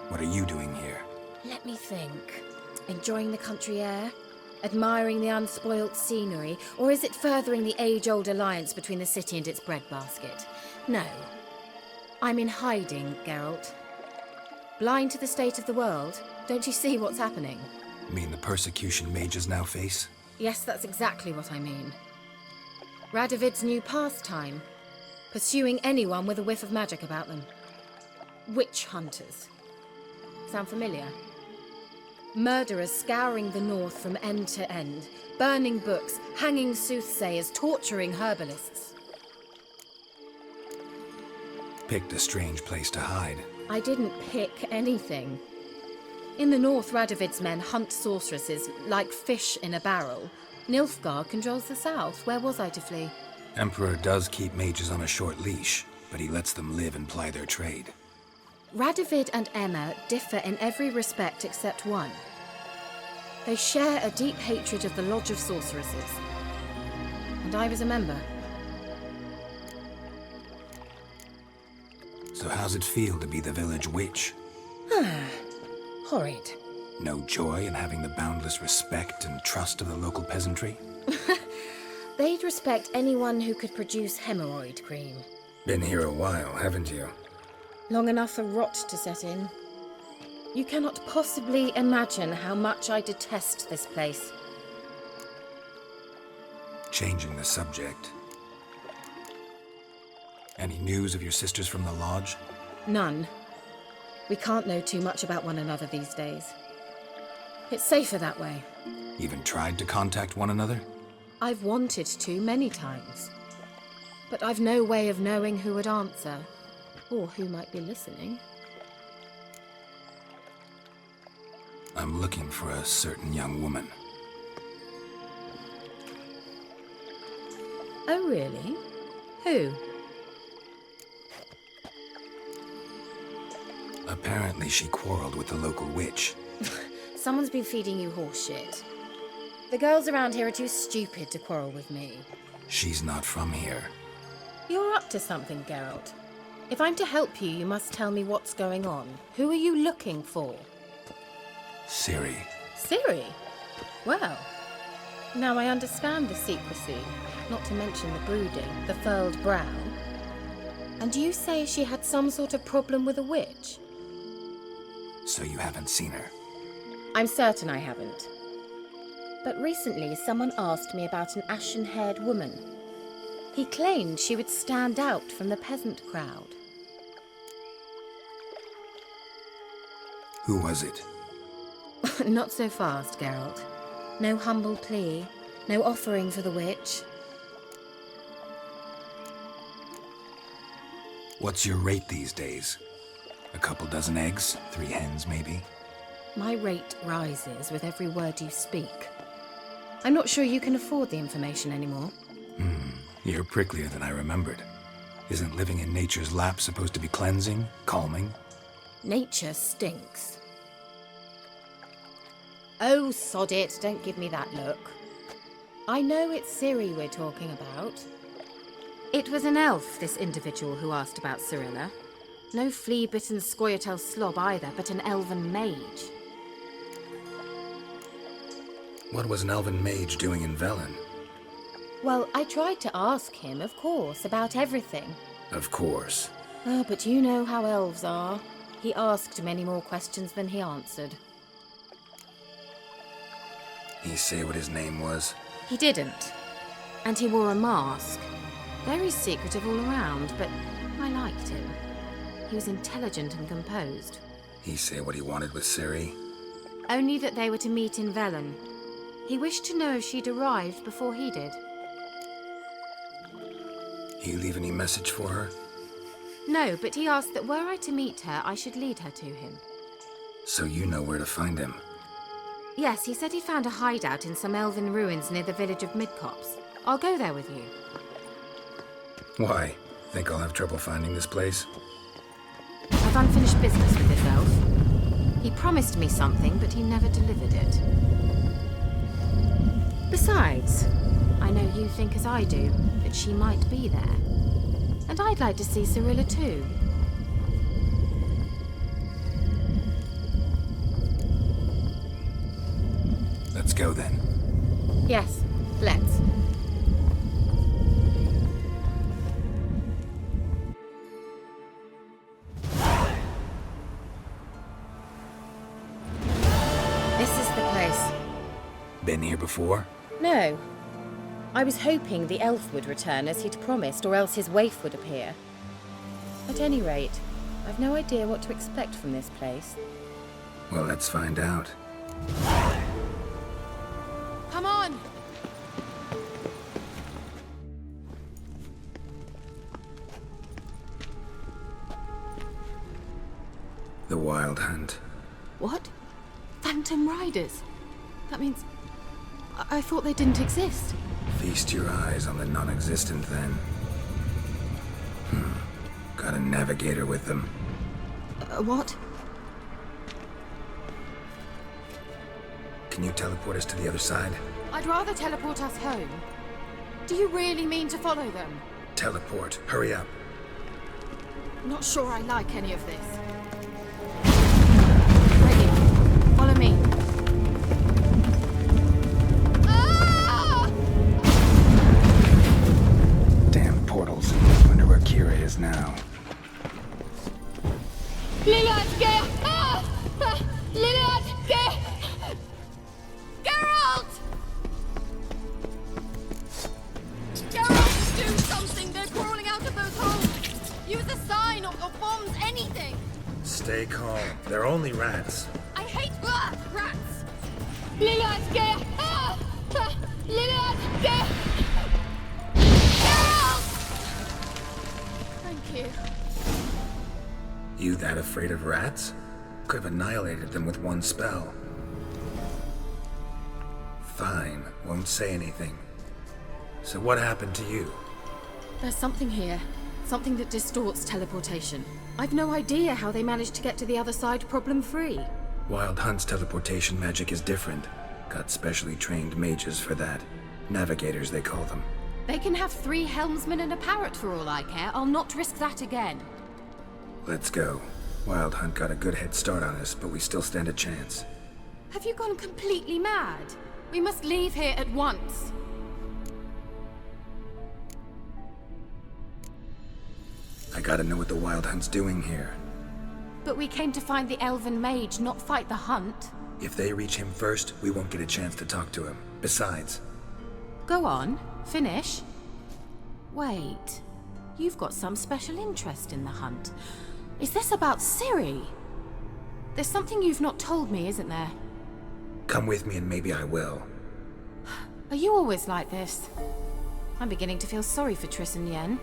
What are you doing here? Let me think. Enjoying the country air? Admiring the unspoilt scenery? Or is it furthering the age-old alliance between the city and its breadbasket? No. I'm in hiding, Geralt. Blind to the state of the world? Don't you see what's happening? You mean the persecution mages now face? Yes, that's exactly what I mean. Radovid's new pastime. Pursuing anyone with a whiff of magic about them. Witch hunters. Sound familiar? Murderers scouring the north from end to end, burning books, hanging soothsayers, torturing herbalists. Picked a strange place to hide. I didn't pick anything. In the north, Radovid's men hunt sorceresses like fish in a barrel. Nilfgaard controls the south. Where was I to flee? Emperor does keep mages on a short leash, but he lets them live and ply their trade. Radovid and Emma differ in every respect except one. They share a deep hatred of the Lodge of Sorceresses. And I was a member. So how's it feel to be the village witch? Horrid. No joy in having the boundless respect and trust of the local peasantry? They'd respect anyone who could produce hemorrhoid cream. Been here a while, haven't you? Long enough for rot to set in. You cannot possibly imagine how much I detest this place. Changing the subject. Any news of your sisters from the lodge? None. We can't know too much about one another these days. It's safer that way. Even tried to contact one another? I've wanted to many times. But I've no way of knowing who would answer, or who might be listening. I'm looking for a certain young woman. Oh, really? Who? Apparently she quarreled with the local witch. Someone's been feeding you horse shit. The girls around here are too stupid to quarrel with me. She's not from here. You're up to something, Geralt. If I'm to help you, you must tell me what's going on. Who are you looking for? Ciri. Ciri? Well, now I understand the secrecy, not to mention the brooding, the furled brow. And you say she had some sort of problem with a witch? So you haven't seen her? I'm certain I haven't. But recently someone asked me about an ashen-haired woman. He claimed she would stand out from the peasant crowd. Who was it? Not so fast, Geralt. No humble plea, no offering for the witch. What's your rate these days? A couple dozen eggs? 3 hens, maybe? My rate rises with every word you speak. I'm not sure you can afford the information anymore. You're pricklier than I remembered. Isn't living in nature's lap supposed to be cleansing, calming? Nature stinks. Oh, sod it, don't give me that look. I know it's Ciri we're talking about. It was an elf, this individual who asked about Cirilla. No flea-bitten Scoia'tael slob either, but an elven mage. What was an elven mage doing in Velen? Well, I tried to ask him, of course, about everything. Of course. Oh, but you know how elves are. He asked many more questions than he answered. He say what his name was? He didn't. And he wore a mask. Very secretive all around, but I liked him. He was intelligent and composed. He say what he wanted with Ciri? Only that they were to meet in Velen. He wished to know if she'd arrived before he did. You leave any message for her? No, but he asked that were I to meet her, I should lead her to him. So you know where to find him? Yes, he said he found a hideout in some elven ruins near the village of Midcopse. I'll go there with you. Why? Think I'll have trouble finding this place? I've unfinished business with this elf. He promised me something, but he never delivered it. Besides, I know you think as I do, that she might be there. And I'd like to see Cyrilla too. Let's go then. Yes, let's. This is the place. Been here before? No. I was hoping the elf would return as he'd promised, or else his waif would appear. At any rate, I've no idea what to expect from this place. Well, let's find out. Come on! The Wild Hunt. What? Phantom Riders? That means... I thought they didn't exist. Feast your eyes on the non-existent, then. Got a navigator with them. What? Can you teleport us to the other side? I'd rather teleport us home. Do you really mean to follow them? Teleport. Hurry up. Not sure I like any of this. Ready. Follow me. Damn portals. Wonder where Kira is now. Geralt! Geralt, do something! They're crawling out of those holes! Use a sign or bombs, anything! Stay calm. They're only rats. I hate rats! Geralt! Thank you. You that afraid of rats? Could have annihilated them with one spell. Fine, won't say anything. So what happened to you? There's something here. Something that distorts teleportation. I've no idea how they managed to get to the other side problem-free. Wild Hunt's teleportation magic is different. Got specially trained mages for that. Navigators, they call them. They can have 3 helmsmen and a parrot for all I care. I'll not risk that again. Let's go. Wild Hunt got a good head start on us, but we still stand a chance. Have you gone completely mad? We must leave here at once. I gotta know what the Wild Hunt's doing here. But we came to find the elven mage, not fight the hunt. If they reach him first, we won't get a chance to talk to him. Besides... Go on, finish. Wait, you've got some special interest in the hunt. Is this about Ciri? There's something you've not told me, isn't there? Come with me and maybe I will. Are you always like this? I'm beginning to feel sorry for Triss and Yen.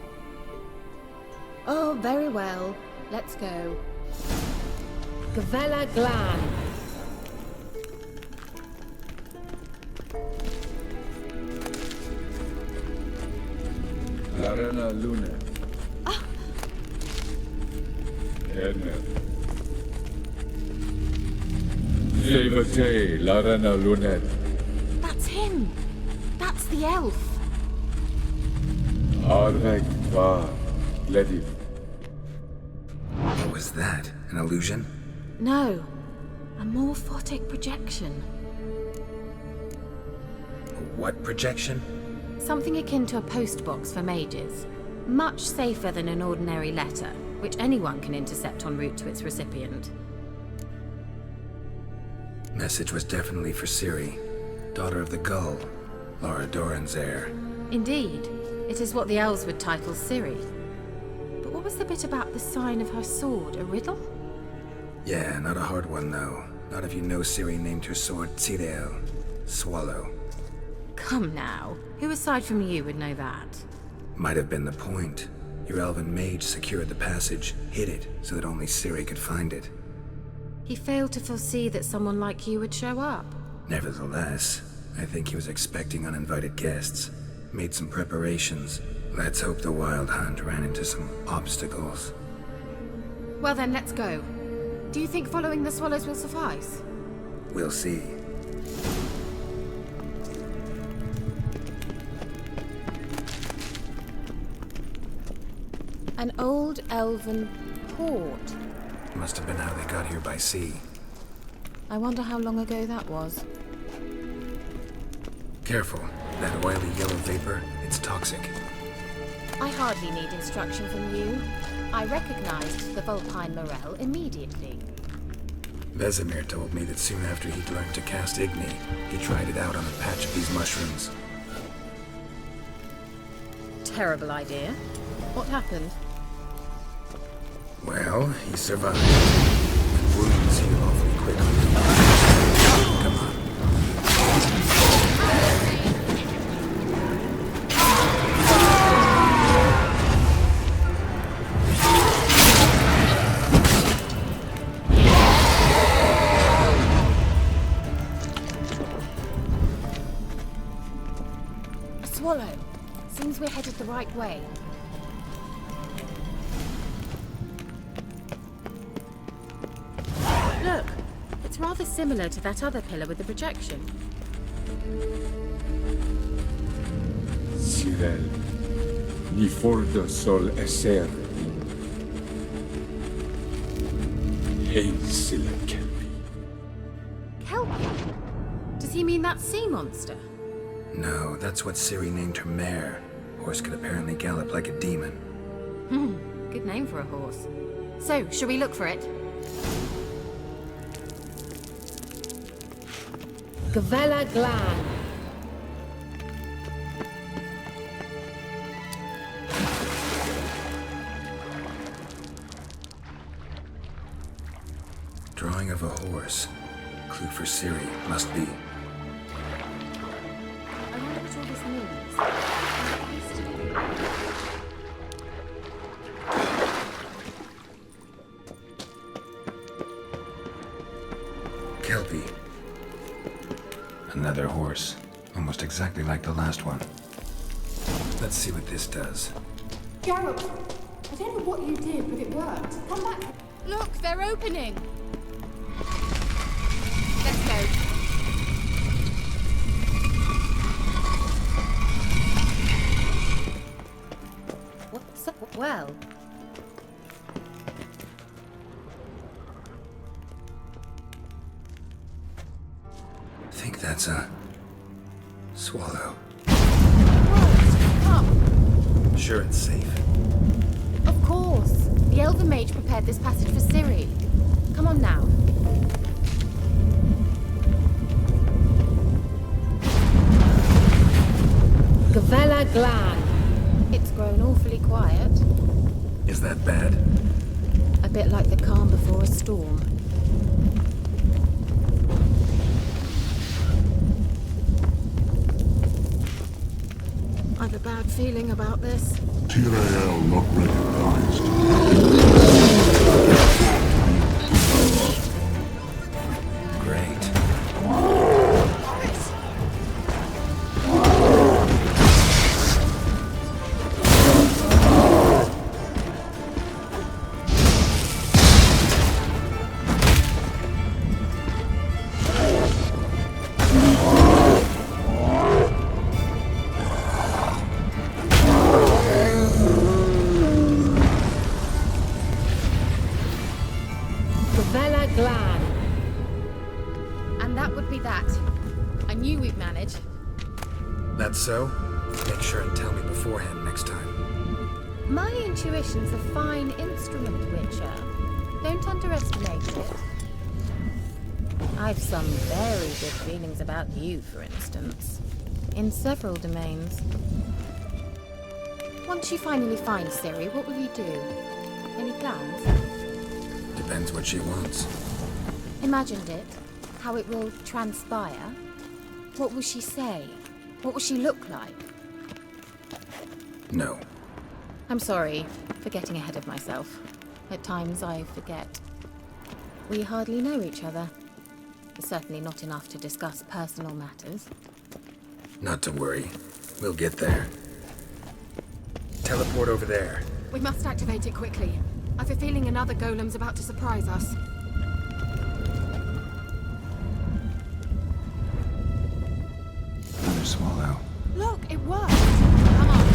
Oh, very well. Let's go. Gavella Glan. Larena Lune. Edmer. Sevate Larena Lunet. That's him. That's the elf. Arvek Va Ledif. What was that? An illusion? No. A morphotic projection. What projection? Something akin to a postbox for mages. Much safer than an ordinary letter, which anyone can intercept en route to its recipient. Message was definitely for Ciri, daughter of the Gull, Lara Doran's heir. Indeed. It is what the elves would title Ciri. But what was the bit about the sign of her sword? A riddle? Yeah, not a hard one though. Not if you know Ciri named her sword Tsirel, Swallow. Come now. Who aside from you would know that? Might have been the point. Your elven mage secured the passage, hid it, so that only Ciri could find it. He failed to foresee that someone like you would show up. Nevertheless, I think he was expecting uninvited guests. Made some preparations. Let's hope the Wild Hunt ran into some obstacles. Well then, let's go. Do you think following the swallows will suffice? We'll see. An old elven port. Must have been how they got here by sea. I wonder how long ago that was. Careful. That oily yellow vapor, it's toxic. I hardly need instruction from you. I recognized the Vulpine Morel immediately. Vesemir told me that soon after he'd learned to cast Igni, he tried it out on a patch of these mushrooms. Terrible idea. What happened? Well, he survived. And wounds heal awfully quickly. Come on. A swallow. Seems we're headed the right way. Look, it's rather similar to that other pillar with the projection. Sirel, ni fordo sol esser. Hazel Kelpie. Kelpie? Does he mean that sea monster? No, that's what Ciri named her mare. Horse could apparently gallop like a demon. Good name for a horse. So, shall we look for it? Gavella Glan. Drawing of a horse. Clue for Ciri, must be. I wonder what all this means. Kelpie. Another horse. Almost exactly like the last one. Let's see what this does. Geralt, I don't know what you did, but it worked. Come back. Look, they're opening. Let's go. What's up? Well. I think that's a swallow. Come. Sure it's safe. Of course. The Elven Mage prepared this passage for Ciri. Come on now. Gavella Glan. It's grown awfully quiet. Is that bad? A bit like the calm before a storm. I've a bad feeling about this. Tyrael not recognized. Great. Gavella Glan. And that would be that. I knew we'd manage. That's so? Make sure and tell me beforehand next time. My intuition's a fine instrument, Witcher. Don't underestimate it. I've some very good feelings about you, for instance. In several domains. Once you finally find Ciri, what will you do? Any plans? Depends what she wants. Imagined it. How it will transpire. What will she say? What will she look like? No. I'm sorry for getting ahead of myself. At times I forget. We hardly know each other. Certainly not enough to discuss personal matters. Not to worry. We'll get there. Teleport over there. We must activate it quickly. I've a feeling another golem's about to surprise us. Another swallow. Look, it worked! Come on.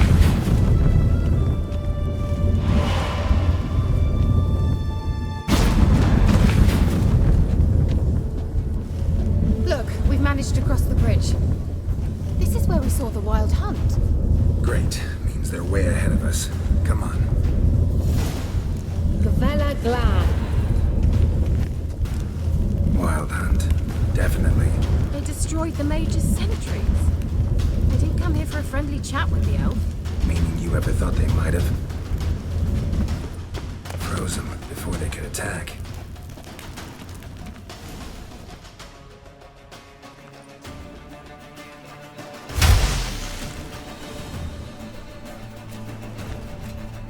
Look, we've managed to cross the bridge. This is where we saw the wild hunt. Great. Means they're way ahead of us. Come on. Gavella Glan. Wild hunt. Definitely. They destroyed the Mage's sentries. They didn't come here for a friendly chat with the elf. Meaning you ever thought they might have? Froze them before they could attack.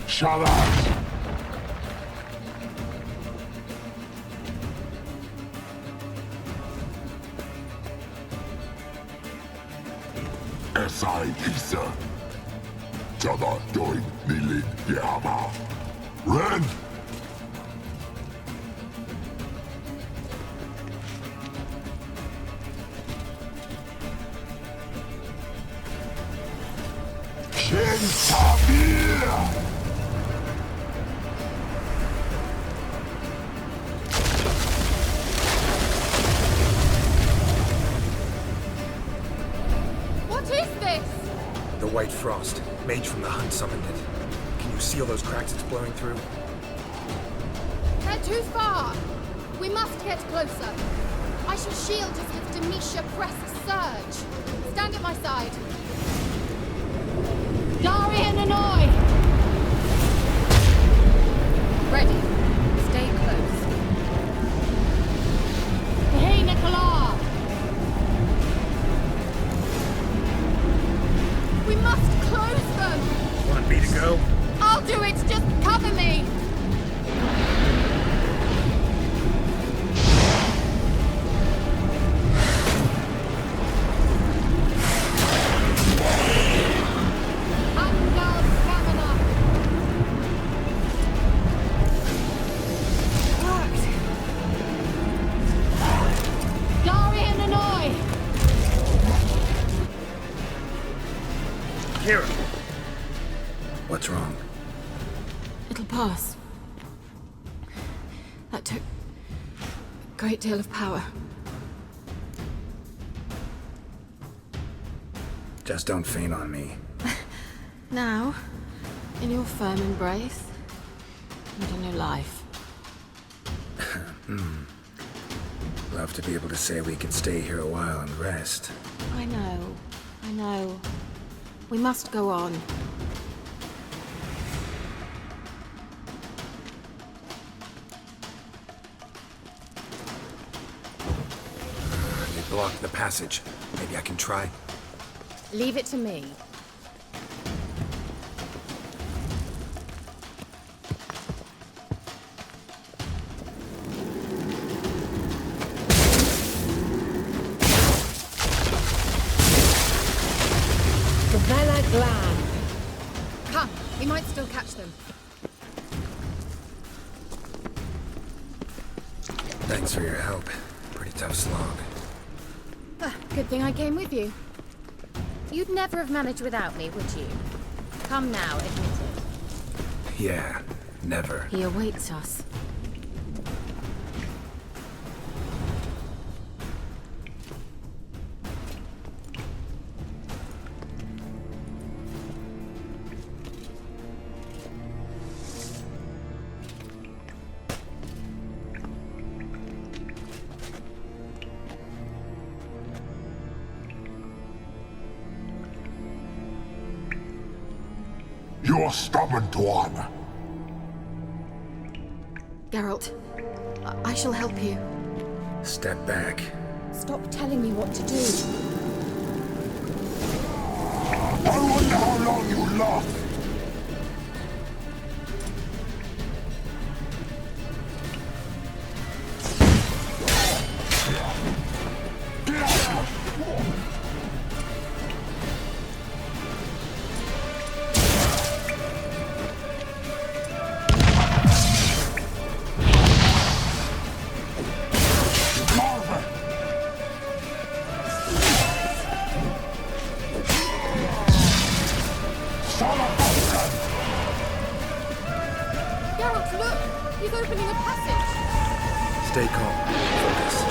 Shut up! SI Lisa. Jada doing Nilin Yama. Ren! Shin Samir! White frost. Mage from the hunt summoned it. Can you see all those cracks it's blowing through? They're too far. We must get closer. I shall shield us with Demisha Pressed Surge. Stand at my side. Darian Annoy! Ready. Stay close. Hey, Nicola! We must close them! Want me to go? I'll do it! Just cover me! What's wrong? It'll pass. That took a great deal of power. Just don't faint on me. Now, in your firm embrace, and a new life. Love to be able to say we could stay here a while and rest. I know. We must go on. They blocked the passage. Maybe I can try. Leave it to me. Glan. Come, we might still catch them. Thanks for your help. Pretty tough slog. Good thing I came with you. You'd never have managed without me, would you? Come now, admit it. Yeah, never. He awaits us. You're stubborn, Tuan. Geralt, I shall help you. Step back. Stop telling me what to do. Geralt, look! He's opening a passage! Stay calm. Focus.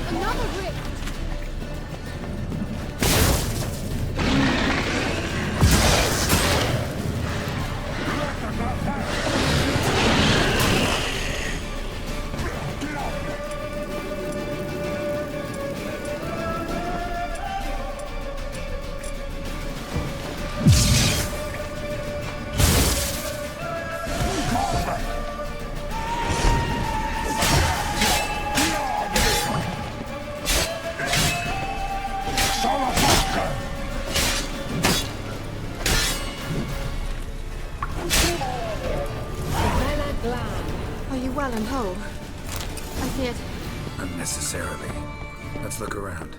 Another rift! Are you well and whole? I feared... Unnecessarily. Let's look around.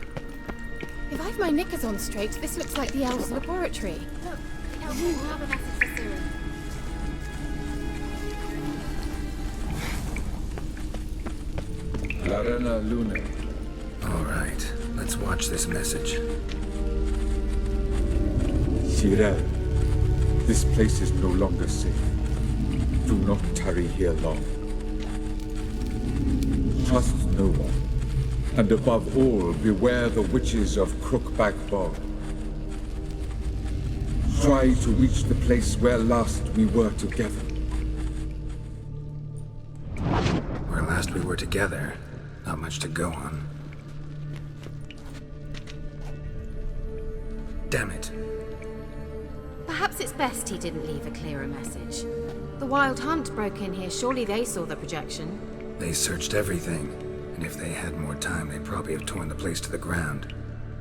If I've my knickers on straight, this looks like the elves' laboratory. Look, the elves will have a message for Ciri. Larena Lune. All right, let's watch this message. Cyril, this place is no longer safe. Do not tarry here long. Trust no one. And above all, beware the witches of Crookback Bog. Try to reach the place where last we were together. Where last we were together, not much to go on. Damn it. Perhaps it's best he didn't leave a clearer message. The Wild Hunt broke in here. Surely they saw the projection. They searched everything, and if they had more time, they'd probably have torn the place to the ground.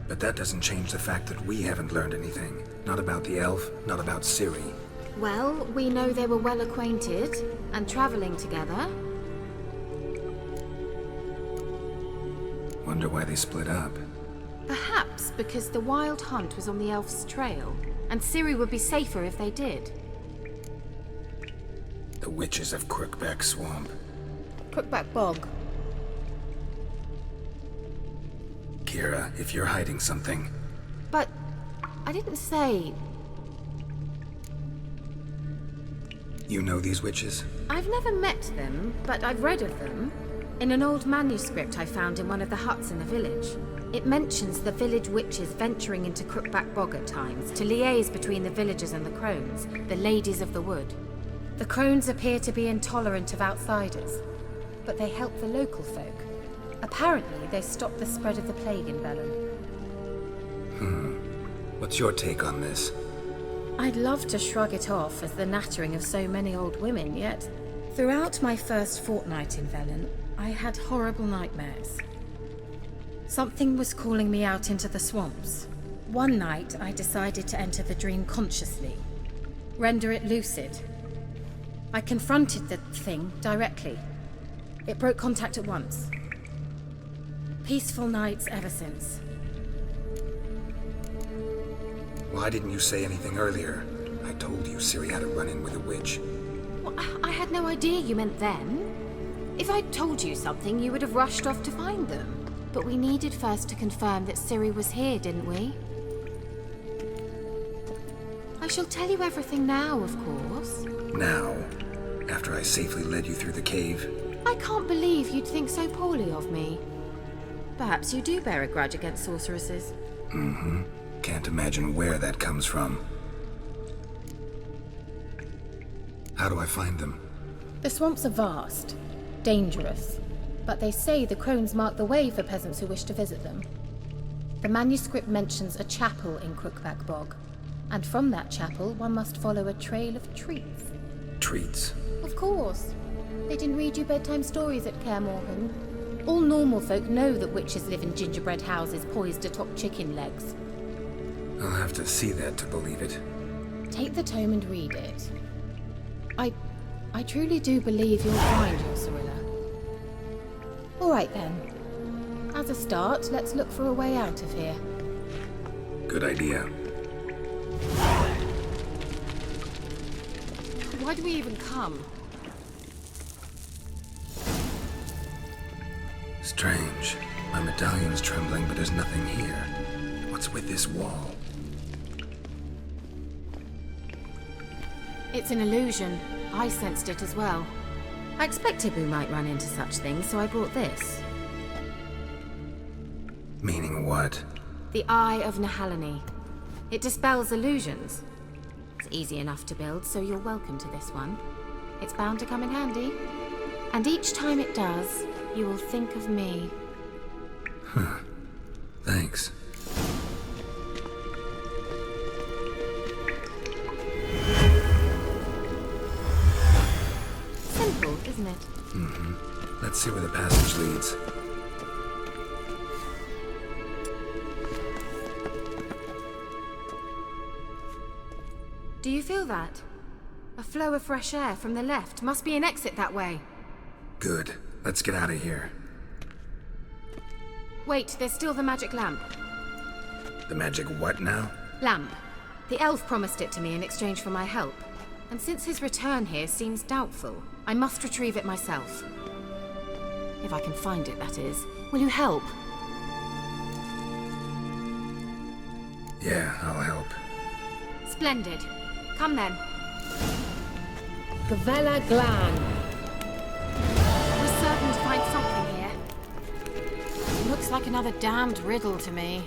But that doesn't change the fact that we haven't learned anything. Not about the elf, not about Ciri. Well, we know they were well acquainted and traveling together. Wonder why they split up. Perhaps because the Wild Hunt was on the elf's trail, and Ciri would be safer if they did. The witches of Crookback Swamp. Crookback Bog. Kira, if you're hiding something... But I didn't say... You know these witches? I've never met them, but I've read of them. In an old manuscript I found in one of the huts in the village. It mentions the village witches venturing into Crookback Bog at times to liaise between the villagers and the crones, the ladies of the wood. The crones appear to be intolerant of outsiders, but they help the local folk. Apparently, they stopped the spread of the plague in Velen. What's your take on this? I'd love to shrug it off as the nattering of so many old women, yet throughout my first fortnight in Velen, I had horrible nightmares. Something was calling me out into the swamps. One night, I decided to enter the dream consciously, render it lucid. I confronted the thing directly. It broke contact at once. Peaceful nights ever since. Why didn't you say anything earlier? I told you Ciri had a run-in with a witch. Well, I had no idea you meant then. If I'd told you something, you would have rushed off to find them. But we needed first to confirm that Ciri was here, didn't we? I shall tell you everything now, of course. Now? After I safely led you through the cave? I can't believe you'd think so poorly of me. Perhaps you do bear a grudge against sorceresses. Mm-hmm. Can't imagine where that comes from. How do I find them? The swamps are vast, dangerous, but they say the crones mark the way for peasants who wish to visit them. The manuscript mentions a chapel in Crookback Bog, and from that chapel one must follow a trail of treats. Treats? Of course. They didn't read you bedtime stories at Kaer Morhen. All normal folk know that witches live in gingerbread houses poised atop chicken legs. I'll have to see that to believe it. Take the tome and read it. I truly do believe you'll find your Cyrilla. All right then. As a start, let's look for a way out of here. Good idea. Why do we even come? Strange. My medallion's trembling, but there's nothing here. What's with this wall? It's an illusion. I sensed it as well. I expected we might run into such things, so I brought this. Meaning what? The Eye of Nehaleni. It dispels illusions. It's easy enough to build, so you're welcome to this one. It's bound to come in handy. And each time it does, you will think of me. Huh. Thanks. Simple, isn't it? Mm-hmm. Let's see where the passage leads. Do you feel that? A flow of fresh air from the left. Must be an exit that way. Good. Let's get out of here. Wait, there's still the magic lamp. The magic what now? Lamp. The elf promised it to me in exchange for my help. And since his return here seems doubtful, I must retrieve it myself. If I can find it, that is. Will you help? Yeah, I'll help. Splendid. Come then. Gavella Glan. We're certain to find something here. It looks like another damned riddle to me.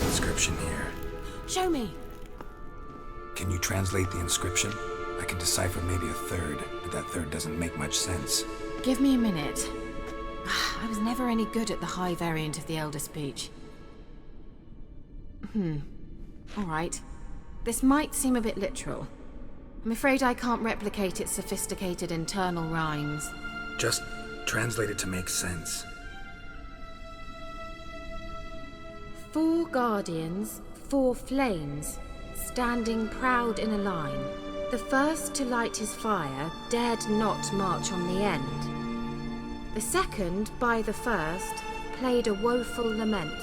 Inscription here. Show me. Can you translate the inscription? I can decipher maybe a third, but that third doesn't make much sense. Give me a minute. I was never any good at the high variant of the Elder Speech. All right. This might seem a bit literal. I'm afraid I can't replicate its sophisticated internal rhymes. Just translate it to make sense. 4 guardians, 4 flames, standing proud in a line. The first to light his fire dared not march on the end. The second, by the first, played a woeful lament.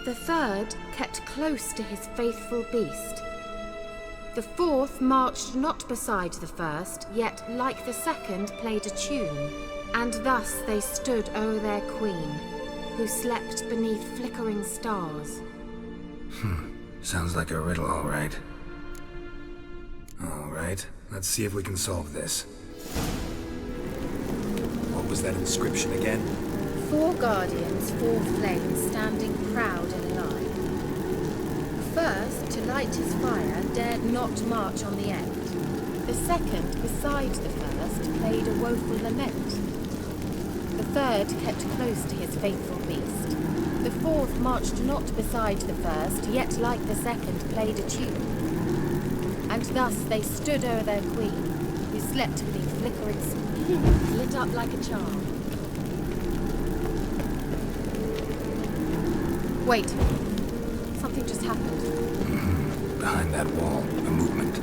The third kept close to his faithful beast. The fourth marched not beside the first, yet like the second played a tune. And thus they stood o'er their queen, who slept beneath flickering stars. Sounds like a riddle, all right. All right, let's see if we can solve this. What was that inscription again? 4 guardians, 4 flames, standing proud in a line. The first, to light his fire, dared not march on the end. The second, beside the first, played a woeful lament. The third kept close to his faithful beast. The fourth marched not beside the first, yet like the second played a tune. And thus they stood o'er their queen, who slept beneath flickering stars, lit up like a charm. Wait. Something just happened. Behind that wall, a movement.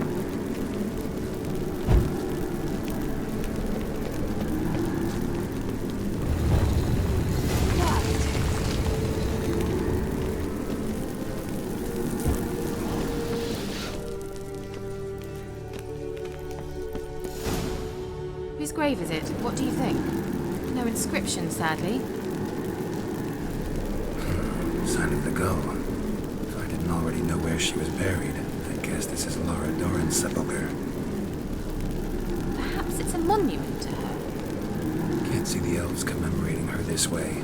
Whose grave is it? What do you think? No inscription, sadly. Sign of the girl. If I didn't already know where she was buried, I guess. guess this is Lara Doran's sepulchre. Perhaps it's a monument to her. Can't see the elves commemorating her this way.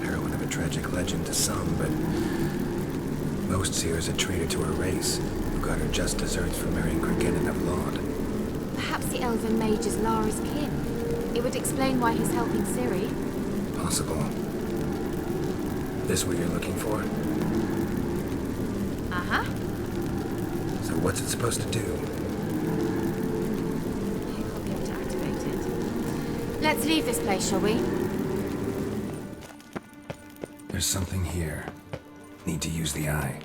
Heroine of a tragic legend to some, but most see her as a traitor to her race, who got her just desserts for marrying Cregennan of Laud. Perhaps the elven mage is Lara's kin. It would explain why he's helping Ciri. Possible. This what you're looking for? Uh-huh. So what's it supposed to do? I'll be able to activate it. Let's leave this place, shall we? There's something here. Need to use the eye.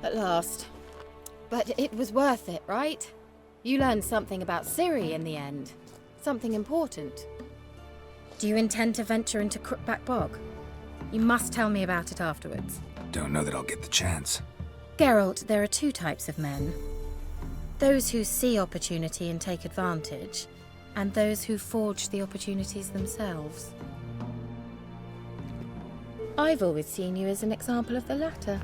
At last. But it was worth it, right? You learned something about Ciri in the end. Something important. Do you intend to venture into Crookback Bog? You must tell me about it afterwards. Don't know that I'll get the chance. Geralt, there are two types of men. Those who see opportunity and take advantage, and those who forge the opportunities themselves. I've always seen you as an example of the latter.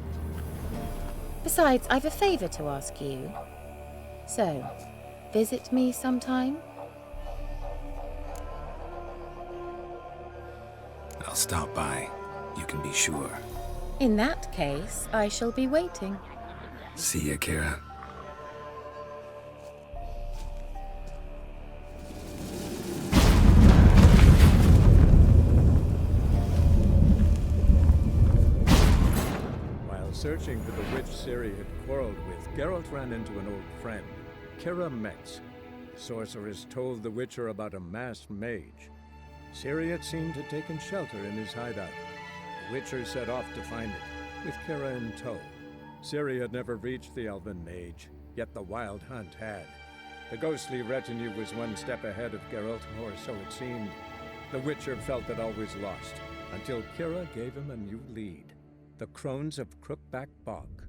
Besides, I've a favor to ask you. So, visit me sometime? I'll stop by. You can be sure. In that case, I shall be waiting. See ya, Kira. While searching for the witch Ciri had quarreled with, Geralt ran into an old friend, Kira Metz. The sorceress told the Witcher about a masked mage. Ciri had seemed to have taken shelter in his hideout. The Witcher set off to find it, with Kira in tow. Ciri had never reached the elven mage, yet the wild hunt had. The ghostly retinue was one step ahead of Geralt, or so it seemed. The Witcher felt that all was lost, until Kira gave him a new lead. The Crones of Crookback Bog.